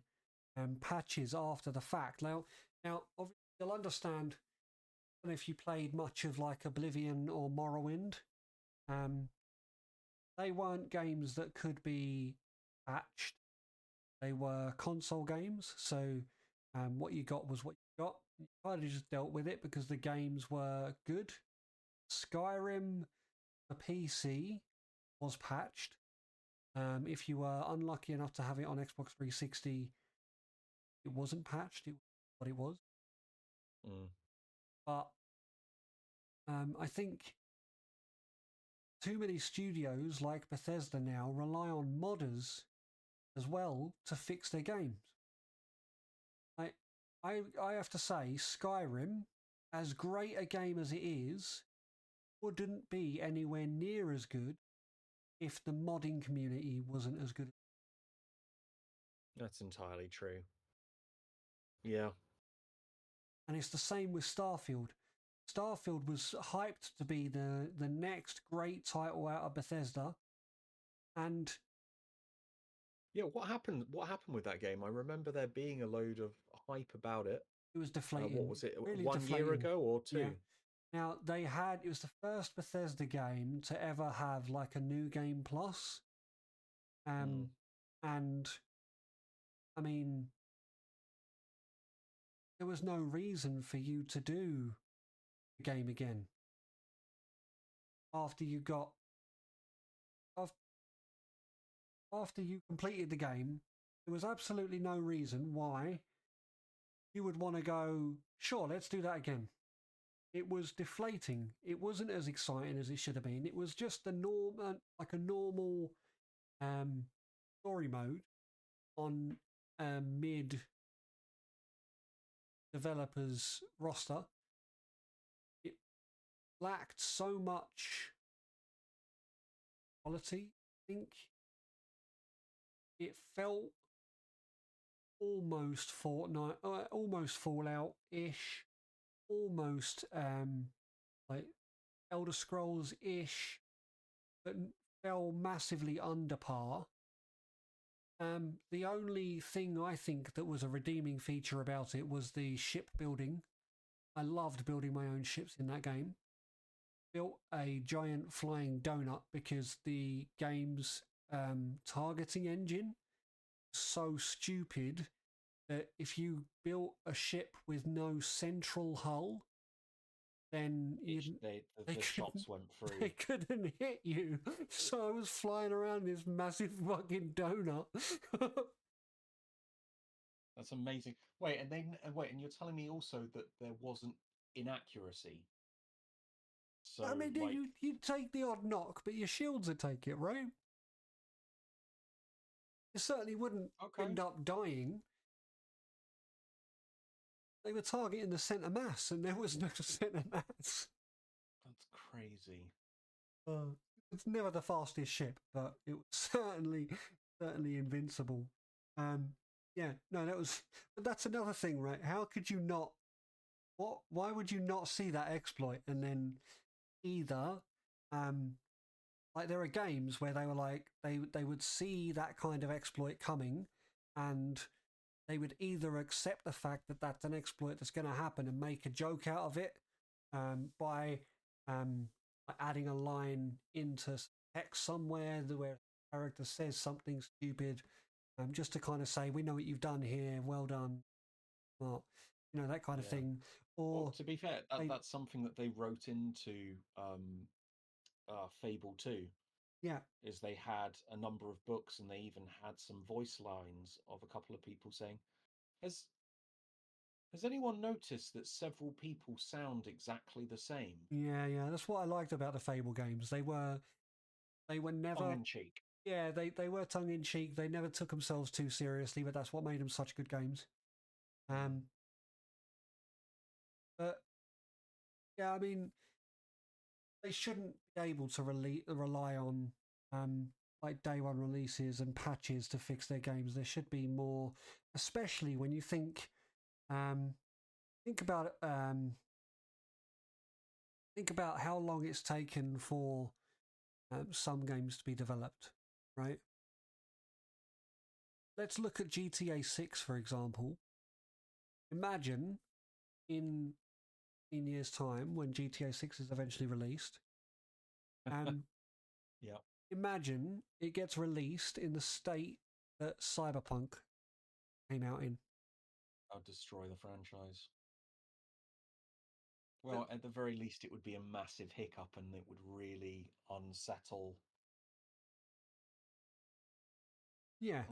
patches after the fact. Now, you'll understand if you played much of like Oblivion or Morrowind, they weren't games that could be patched. They were console games, so what you got was what you got. You kind of just dealt with it because the games were good. Skyrim, the PC, was patched. If you were unlucky enough to have it on Xbox 360, it wasn't patched. It was what it was. But I think too many studios like Bethesda now rely on modders as well to fix their games. I have to say, Skyrim, as great a game as it is, wouldn't be anywhere near as good if the modding community wasn't as good. That's entirely true. Yeah. And it's the same with Starfield. Starfield was hyped to be the next great title out of Bethesda, and yeah, what happened with that game? I remember there being a load of hype about it. It was deflating. What was it? Really 1 year ago or 2? Yeah. Now it was the first Bethesda game to ever have like a new game plus. And I mean, there was no reason for you to do the game again after you completed the game. There was absolutely no reason why you would want to go, sure, let's do that again. It was deflating. It wasn't as exciting as it should have been. It was just a normal story mode on a mid developers roster. It lacked so much quality, I think. It felt almost Fortnite, almost Fallout ish, almost like Elder Scrolls ish, but fell massively under par. The only thing I think that was a redeeming feature about it was the ship building. I loved building my own ships in that game. Built a giant flying donut because the game's targeting engine was so stupid that if you built a ship with no central hull, then the shots went through. They couldn't hit you. So I was flying around this massive fucking donut. That's amazing. Wait, and you're telling me also that there wasn't inaccuracy. So I mean, you'd take the odd knock, but your shields would take it, right? You certainly wouldn't end up dying. They were targeting the centre mass, and there was no centre mass. That's crazy. It's never the fastest ship, but it was certainly invincible. Yeah, no, but that's another thing, right? How could you not? Why would you not see that exploit? And then either, like there are games where they were like they would see that kind of exploit coming, and they would either accept the fact that that's an exploit that's going to happen and make a joke out of it by adding a line into text somewhere where a character says something stupid, just to kind of say, we know what you've done here, well done. Well, that kind of thing. Or well, to be fair, that's something that they wrote into Fable 2. Yeah. Is they had a number of books and they even had some voice lines of a couple of people saying, Has anyone noticed that several people sound exactly the same? Yeah, that's what I liked about the Fable games. They were never tongue in cheek. Yeah, they were tongue in cheek. They never took themselves too seriously, but that's what made them such good games. But yeah, I mean, they shouldn't be able to rely on like day one releases and patches to fix their games. There should be more, especially when you think about how long it's taken for some games to be developed, right? Let's look at GTA 6, for example. Imagine in years' time when GTA 6 is eventually released. Yeah. Imagine it gets released in the state that Cyberpunk came out in. I'll destroy the franchise. Well, at the very least, it would be a massive hiccup and it would really unsettle. Yeah.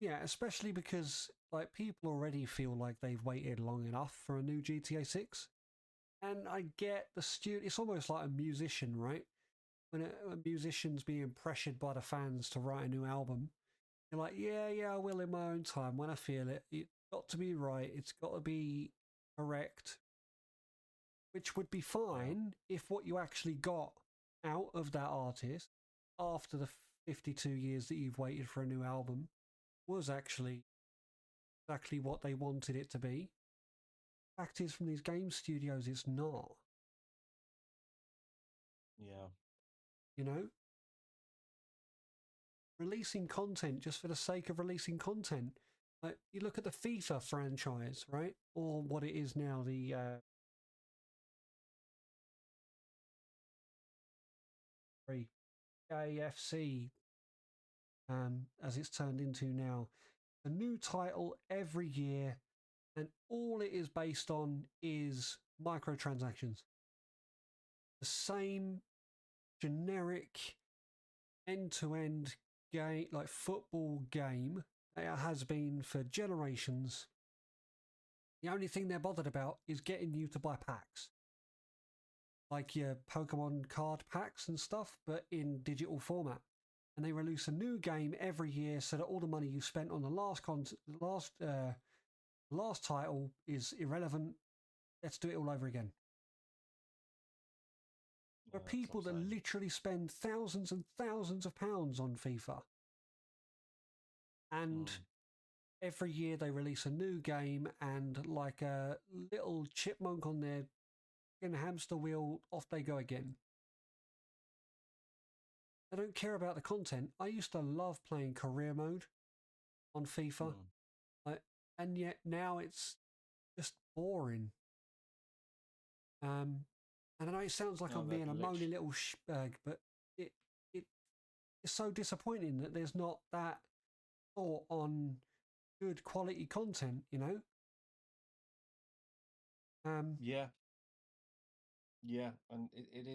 Yeah, especially because like people already feel like they've waited long enough for a new GTA 6. And I get it's almost like a musician, right? When a musician's being pressured by the fans to write a new album, you're like, yeah, I will in my own time when I feel it. It's got to be right. It's got to be correct. Which would be fine if what you actually got out of that artist after the 52 years that you've waited for a new album was actually exactly what they wanted it to be. Fact is, from these game studios, it's not. Yeah. Releasing content just for the sake of releasing content. Like, you look at the FIFA franchise, right? Or what it is now, the AFC, as it's turned into now. A new title every year, and all it is based on is microtransactions. The same generic end-to-end game, like football game, it has been for generations. The only thing they're bothered about is getting you to buy packs. Like your Pokemon card packs and stuff, but in digital format. And they release a new game every year so that all the money you spent on the last title is irrelevant. Let's do it all over again. There are people that literally spend thousands and thousands of pounds on FIFA. And every year they release a new game, and like a little chipmunk on their hamster wheel, off they go again. I don't care about the content. I used to love playing career mode on FIFA, and yet now it's just boring. And I know it sounds like I'm being a moany little shbag, but it it's so disappointing that there's not that thought on good quality content, you know? Yeah, and it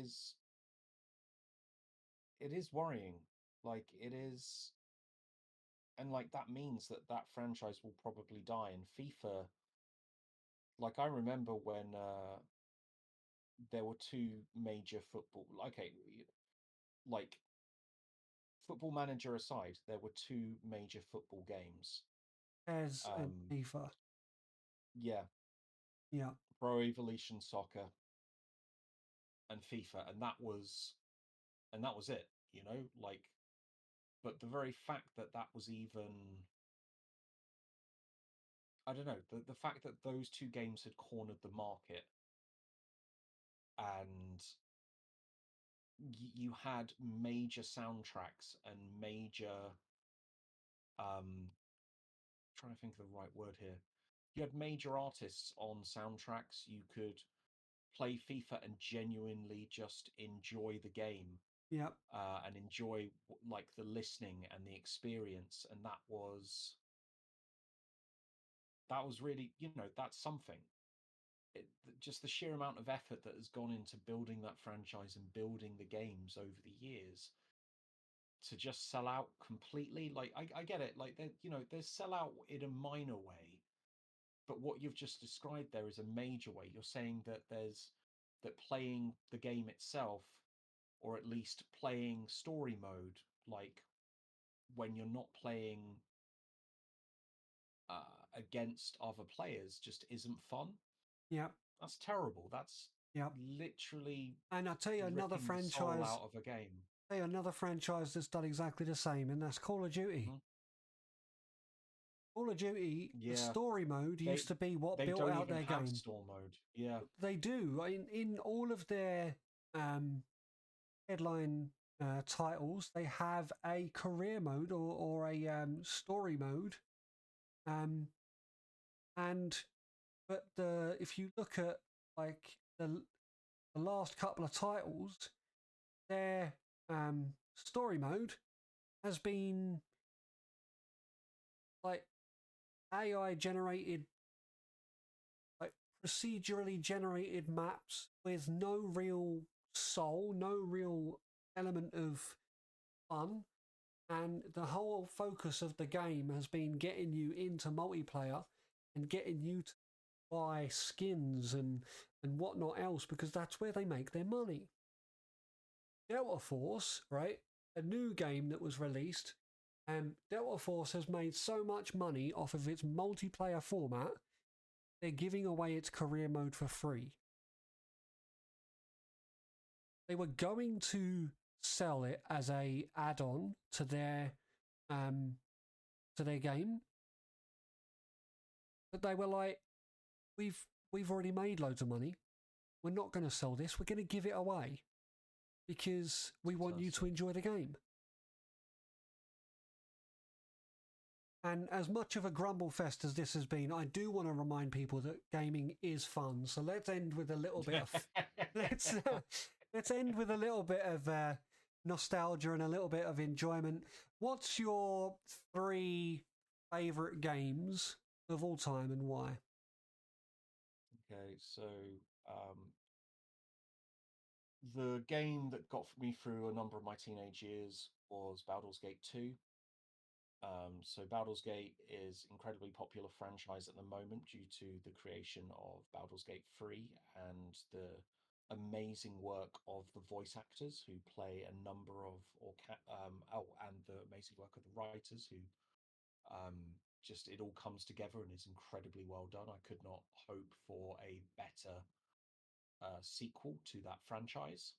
is worrying. Like it is, and like that means that that franchise will probably die. And FIFA, like I remember when there were two major football. Okay, like Football Manager aside, there were two major football games. PES and FIFA. Yeah. Yeah. Pro Evolution Soccer and FIFA, and that was it, you know, like, but the very fact that that was even, I don't know, the fact that those two games had cornered the market, and you had major soundtracks and major trying to think of the right word here. You had major artists on soundtracks. You could play FIFA and genuinely just enjoy the game. Yeah. And enjoy like the listening and the experience, and that was really, you know, that's something. Just the sheer amount of effort that has gone into building that franchise and building the games over the years, to just sell out completely. Like I get it, like you know, there's sell out in a minor way, but what you've just described there is a major way. You're saying that playing the game itself, or at least playing story mode, like when you're not playing against other players, just isn't fun. Yeah, that's terrible. That's literally. And I'll tell you another franchise out of a game. I'll tell you another franchise that's done exactly the same, and that's Call of Duty. Mm-hmm. Call of Duty, the story mode used to be what built out their game. Store mode. Yeah, they do. In all of their headline titles, they have a career mode or a story mode. But if you look at like the last couple of titles, their story mode has been like AI generated, like procedurally generated maps with no real soul, no real element of fun. And the whole focus of the game has been getting you into multiplayer and getting you to buy skins and whatnot else, because that's where they make their money. Delta Force, right? A new game that was released, and Delta Force has made so much money off of its multiplayer format, they're giving away its career mode for free. They were going to sell it as a add-on to their game, but they were like, we've already made loads of money. We're not going to sell this. We're going to give it away because we want you to enjoy the game. And as much of a grumble fest as this has been, I do want to remind people that gaming is fun. So let's end with a little bit of let's end with a little bit of nostalgia and a little bit of enjoyment. What's your 3 favorite games of all time and why? Okay, so the game that got me through a number of my teenage years was Baldur's Gate 2. So Baldur's Gate is incredibly popular franchise at the moment due to the creation of Baldur's Gate 3 and the amazing work of the voice actors who play a number of, and the amazing work of the writers who just, it all comes together and is incredibly well done. I could not hope for a better sequel to that franchise.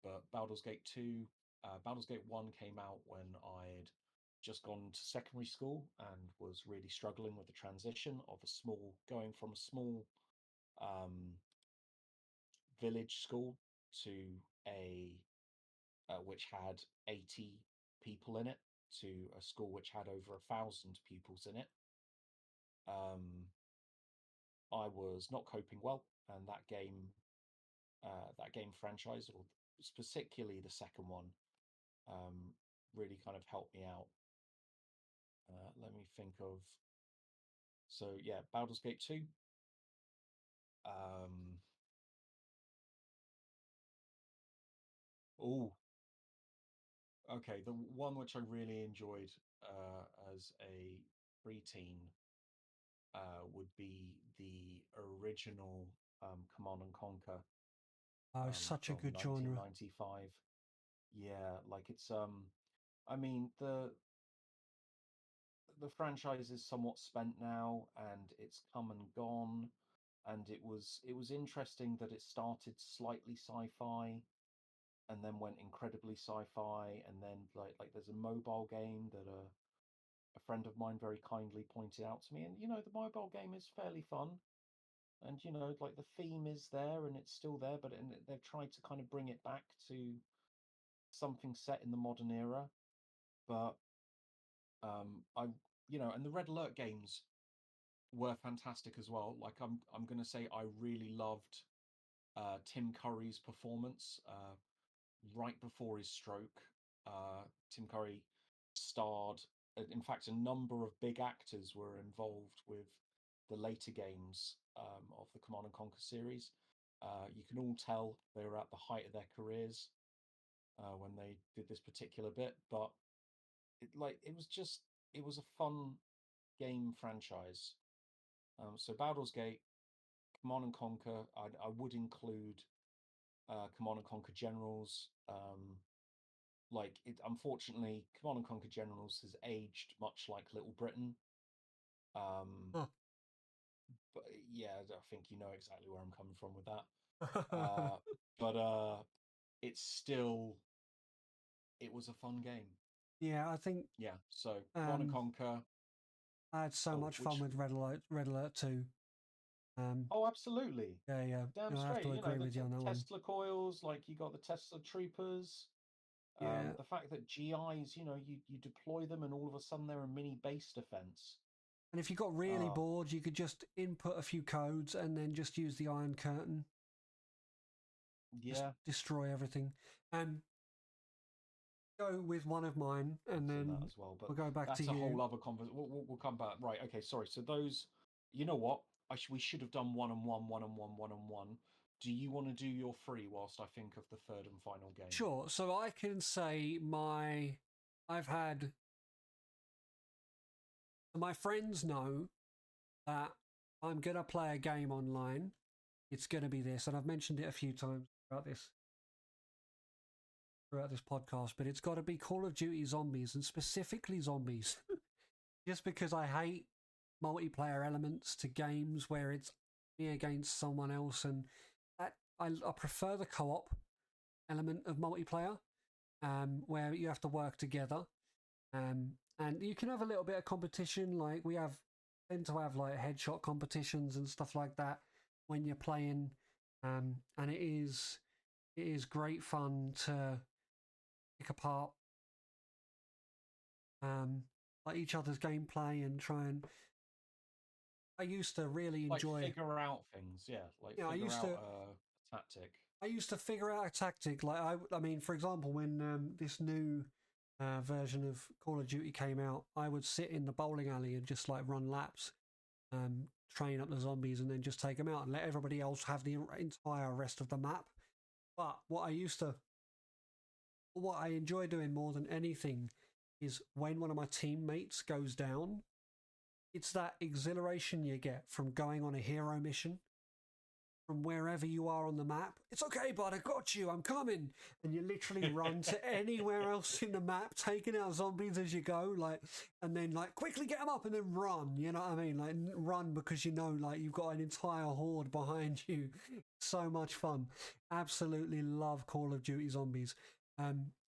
But Baldur's Gate 2, Baldur's Gate 1 came out when I'd just gone to secondary school and was really struggling with the transition of going from a small village school to a which had 80 people in it, to a school which had over 1,000 pupils in it. I was not coping well, and that game franchise, or particularly the second one, really kind of helped me out. Let me think of. So yeah, Baldur's Gate 2. Oh, okay. The one which I really enjoyed as a preteen would be the original Command and Conquer Oh, it's such a from good genre. 1995. Yeah, like it's I mean the franchise is somewhat spent now, and it's come and gone, and it was interesting that it started slightly sci-fi and then went incredibly sci-fi, and then like there's a mobile game that a friend of mine very kindly pointed out to me, and the mobile game is fairly fun, and like the theme is there and it's still there, but they've tried to kind of bring it back to something set in the modern era. But I and the Red Alert games were fantastic as well. Like I'm going to say I really loved Tim Curry's performance right before his stroke. Tim Curry starred. In fact, a number of big actors were involved with the later games of the Command and Conquer series. You can all tell they were at the height of their careers when they did this particular bit, but it was a fun game franchise. So Baldur's Gate, Command and Conquer, I would include Command and Conquer Generals. Unfortunately, Command and Conquer Generals has aged much like Little Britain. Huh. But yeah, I think you know exactly where I'm coming from with that. But it was a fun game. Yeah, I think. Yeah, so Command and Conquer. I had so much fun with Red Alert 2. Oh, absolutely. Yeah. Damn I have straight. to agree with you on that one. Tesla coils, like you got the Tesla troopers. Yeah. The fact that GIs, you deploy them and all of a sudden they're a mini base defense. And if you got really bored, you could just input a few codes and then just use the Iron Curtain. Yeah. Just destroy everything. Go with one of mine, and then that as well, but we'll go back to you. That's a whole other conversation. We'll come back. Right. Okay. Sorry. So those, you know what? We should have done one and one. Do you want to do your three whilst I think of the third and final game? Sure. So I can say my friends know that I'm going to play a game online. It's going to be this, and I've mentioned it a few times throughout this podcast, but it's got to be Call of Duty Zombies, and specifically zombies. Just because I hate multiplayer elements to games where it's me against someone else, and I prefer the co-op element of multiplayer, where you have to work together, and you can have a little bit of competition. Like we tend to have like headshot competitions and stuff like that when you're playing, and it is great fun to pick apart like each other's gameplay and try and. I used to really enjoy figure out things, yeah. I used to a tactic. I used to figure out a tactic. Like I mean, for example, when this new version of Call of Duty came out, I would sit in the bowling alley and just like run laps, train up the zombies, and then just take them out and let everybody else have the entire rest of the map. But what I enjoy doing more than anything is when one of my teammates goes down, it's that exhilaration you get from going on a hero mission from wherever you are on the map. It's okay, bud, I got you, I'm coming. And you literally run to anywhere else in the map, taking out zombies as you go, and then quickly get them up and then run, you know what I mean? Like run because you know you've got an entire horde behind you. So much fun. Absolutely love Call of Duty Zombies.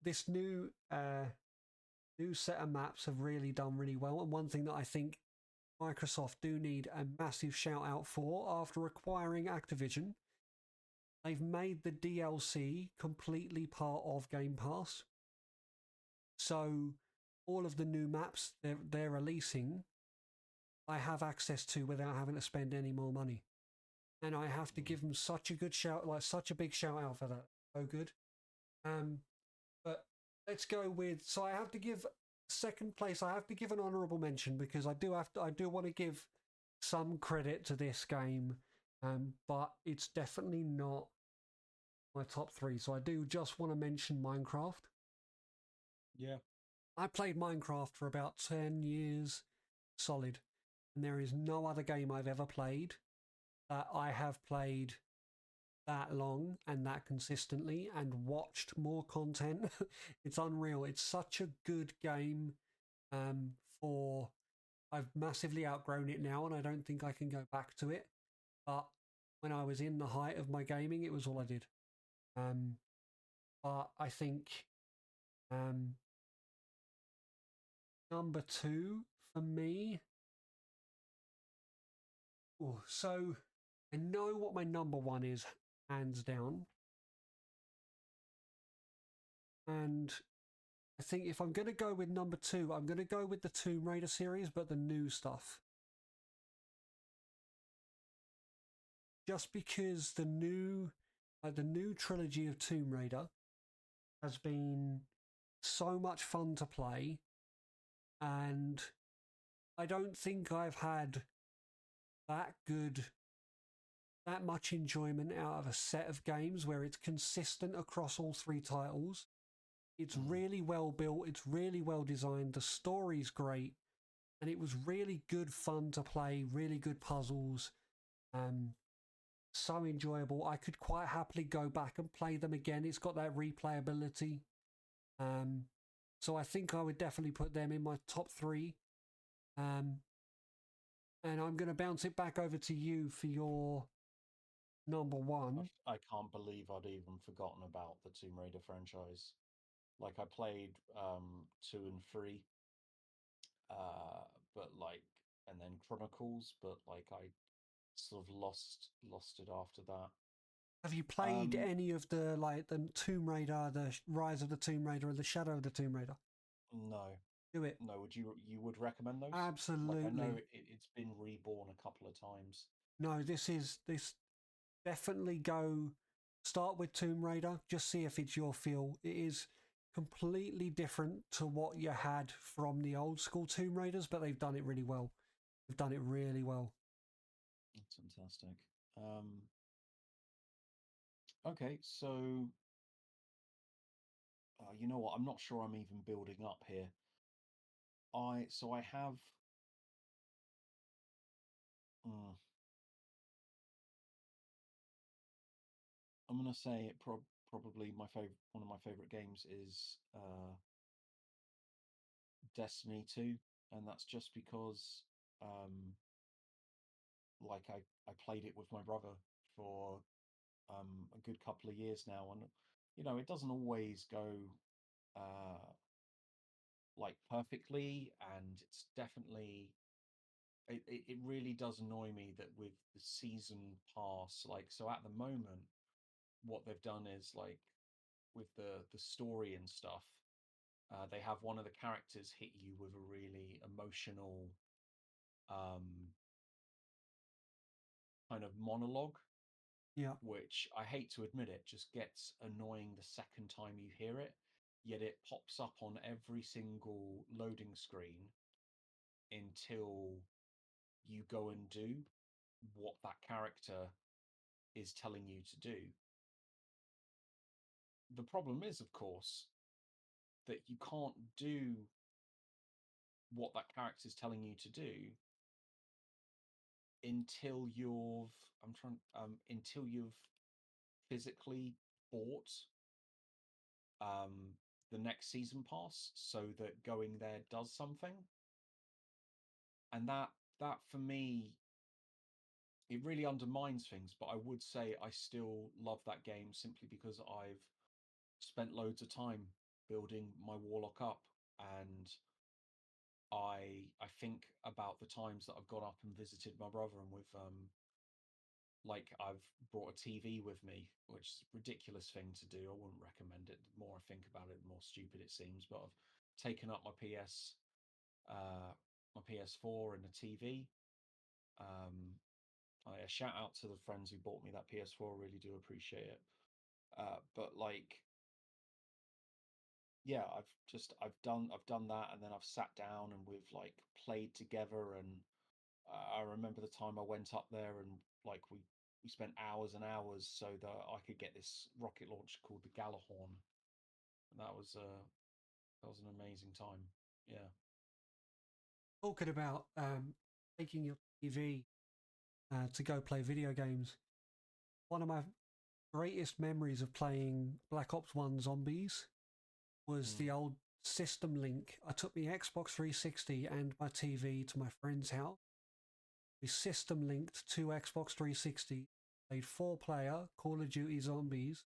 This new new set of maps have really done really well. And one thing that I think Microsoft do need a massive shout out for, after acquiring Activision, they've made the DLC completely part of Game Pass. So all of the new maps they're releasing, I have access to without having to spend any more money. And I have to give them such a good shout, like such a big shout out for that. So good. But let's go with. So I have to give second place. I have to give an honourable mention because I do want to give some credit to this game, but it's definitely not my top 3. So I do just want to mention Minecraft. Yeah. I played Minecraft for about 10 years solid, and there is no other game I've ever played that I have played that long and that consistently and watched more content. It's unreal. It's such a good game. For I've massively outgrown it now, and I don't think I can go back to it. But when I was in the height of my gaming, it was all I did. But I think number 2 for me. Ooh, so I know what my number 1 is, hands down. And I think if I'm going to go with number 2, I'm going to go with the Tomb Raider series, but the new stuff. Just because the new trilogy of Tomb Raider has been so much fun to play, and I don't think I've had that much enjoyment out of a set of games where it's consistent across all 3 titles. It's really well built, it's really well designed, the story's great, and it was really good fun to play, really good puzzles, so enjoyable. I could quite happily go back and play them again. It's got that replayability. So I think I would definitely put them in my top 3. And I'm going to bounce it back over to you for your number 1. I can't believe I'd even forgotten about the Tomb Raider franchise. Like, I played 2 and 3, but like, and then Chronicles, but like I sort of lost it after that. Have you played any of the Tomb Raider, the Rise of the Tomb Raider, or the Shadow of the Tomb Raider? No. Do it. No, you would recommend those? Absolutely. Like, I know it's been reborn a couple of times. No, this definitely go start with Tomb Raider. Just see if it's your feel. It is completely different to what you had from the old school Tomb Raiders, but they've done it really well. They've done it really well. That's fantastic. Okay, so you know what? I'm not sure I'm even building up here. I have. I'm gonna say it probably one of my favorite games is Destiny 2, and that's just because like I played it with my brother for a good couple of years now, and you know, it doesn't always go like perfectly, and it's definitely it really does annoy me that with the season pass, like, so at the moment what they've done is, like, with the story and stuff, they have one of the characters hit you with a really emotional kind of monologue. Yeah. Which, I hate to admit it, just gets annoying the second time you hear it, yet it pops up on every single loading screen until you go and do what that character is telling you to do. The problem is, of course, that you can't do what that character is telling you to do until you've physically bought the next season pass, so that going there does something. And that for me, it really undermines things. But I would say I still love that game simply because I've spent loads of time building my warlock up, and I think about the times that I've gone up and visited my brother, and with like I've brought a TV with me, which is a ridiculous thing to do. I wouldn't recommend it. The more I think about it, the more stupid it seems. But I've taken up my my PS4 and the TV. I shout out to the friends who bought me that PS4. Really do appreciate it. But like, yeah, I've done that, and then I've sat down and we've like played together. And I remember the time I went up there and like we spent hours and hours so that I could get this rocket launcher called the Galahorn, and that was an amazing time. Yeah. Talking about taking your TV to go play video games. One of my greatest memories of playing Black Ops 1 Zombies was the old System Link. I took my Xbox 360 and my TV to my friend's house. We system linked to Xbox 360, played 4-player Call of Duty Zombies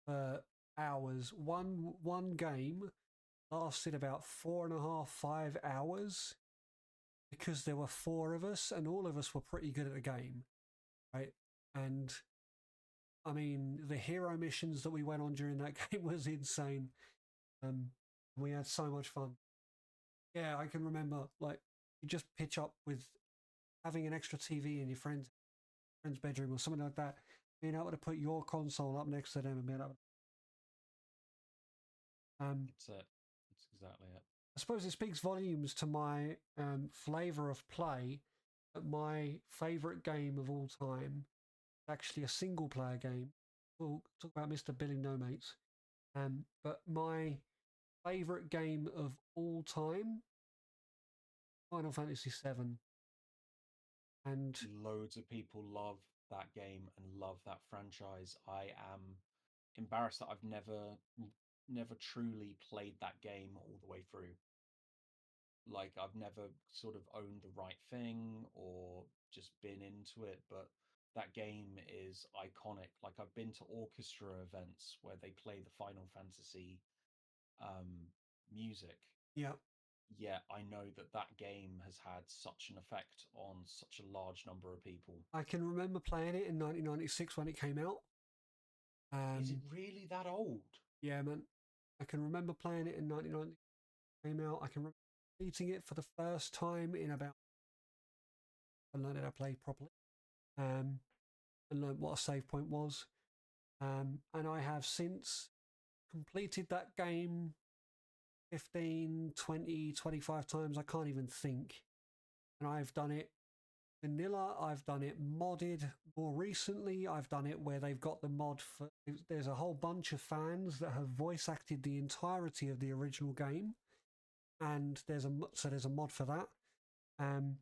for hours. One game lasted about 4.5, 5 hours because there were 4 of us and all of us were pretty good at the game, right? And I mean, the hero missions that we went on during that game was insane. We had so much fun. Yeah, I can remember, like, you just pitch up with having an extra TV in your friend's bedroom or something like that, being able to put your console up next to them and being able It's it. It's exactly it. I suppose it speaks volumes to my flavour of play that my favourite game of all time is actually a single player game. We'll talk about Mr. Billy No Mates. But my favourite game of all time, Final Fantasy VII. And loads of people love that game and love that franchise. I am embarrassed that I've never truly played that game all the way through. Like, I've never sort of owned the right thing or just been into it, but that game is iconic. Like, I've been to orchestra events where they play the Final Fantasy music. yeah, Yet I know that that game has had such an effect on such a large number of people. I can remember playing it in 1996 when it came out. Is it really that old? Yeah, man. I can remember playing it in 1990. Came out. I can remember beating it for the first time in about. I learned how to play properly, and learned what a save point was. And I have since completed that game 15, 20, 25 times. I can't even think. And I've done it vanilla, I've done it modded. More recently, I've done it where they've got the mod for. There's a whole bunch of fans that have voice acted the entirety of the original game, and there's a mod for that. And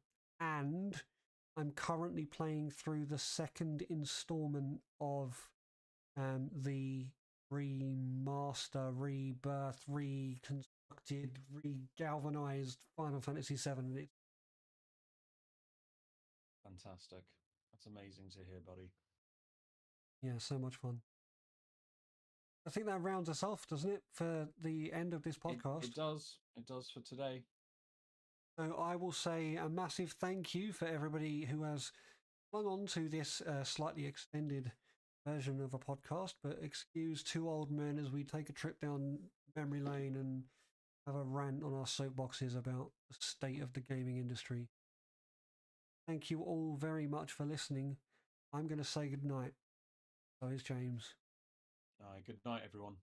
I'm currently playing through the second installment of the remaster, rebirth, reconstructed, regalvanized Final Fantasy VII. It's fantastic. That's amazing to hear, buddy. Yeah, so much fun. I think that rounds us off, doesn't it, for the end of this podcast? It does. It does for today. So I will say a massive thank you for everybody who has clung on to this slightly extended version of a podcast, but excuse 2 old men as we take a trip down memory lane and have a rant on our soapboxes about the state of the gaming industry. Thank you all very much for listening. I'm going to say good night. So is James. Good night, everyone.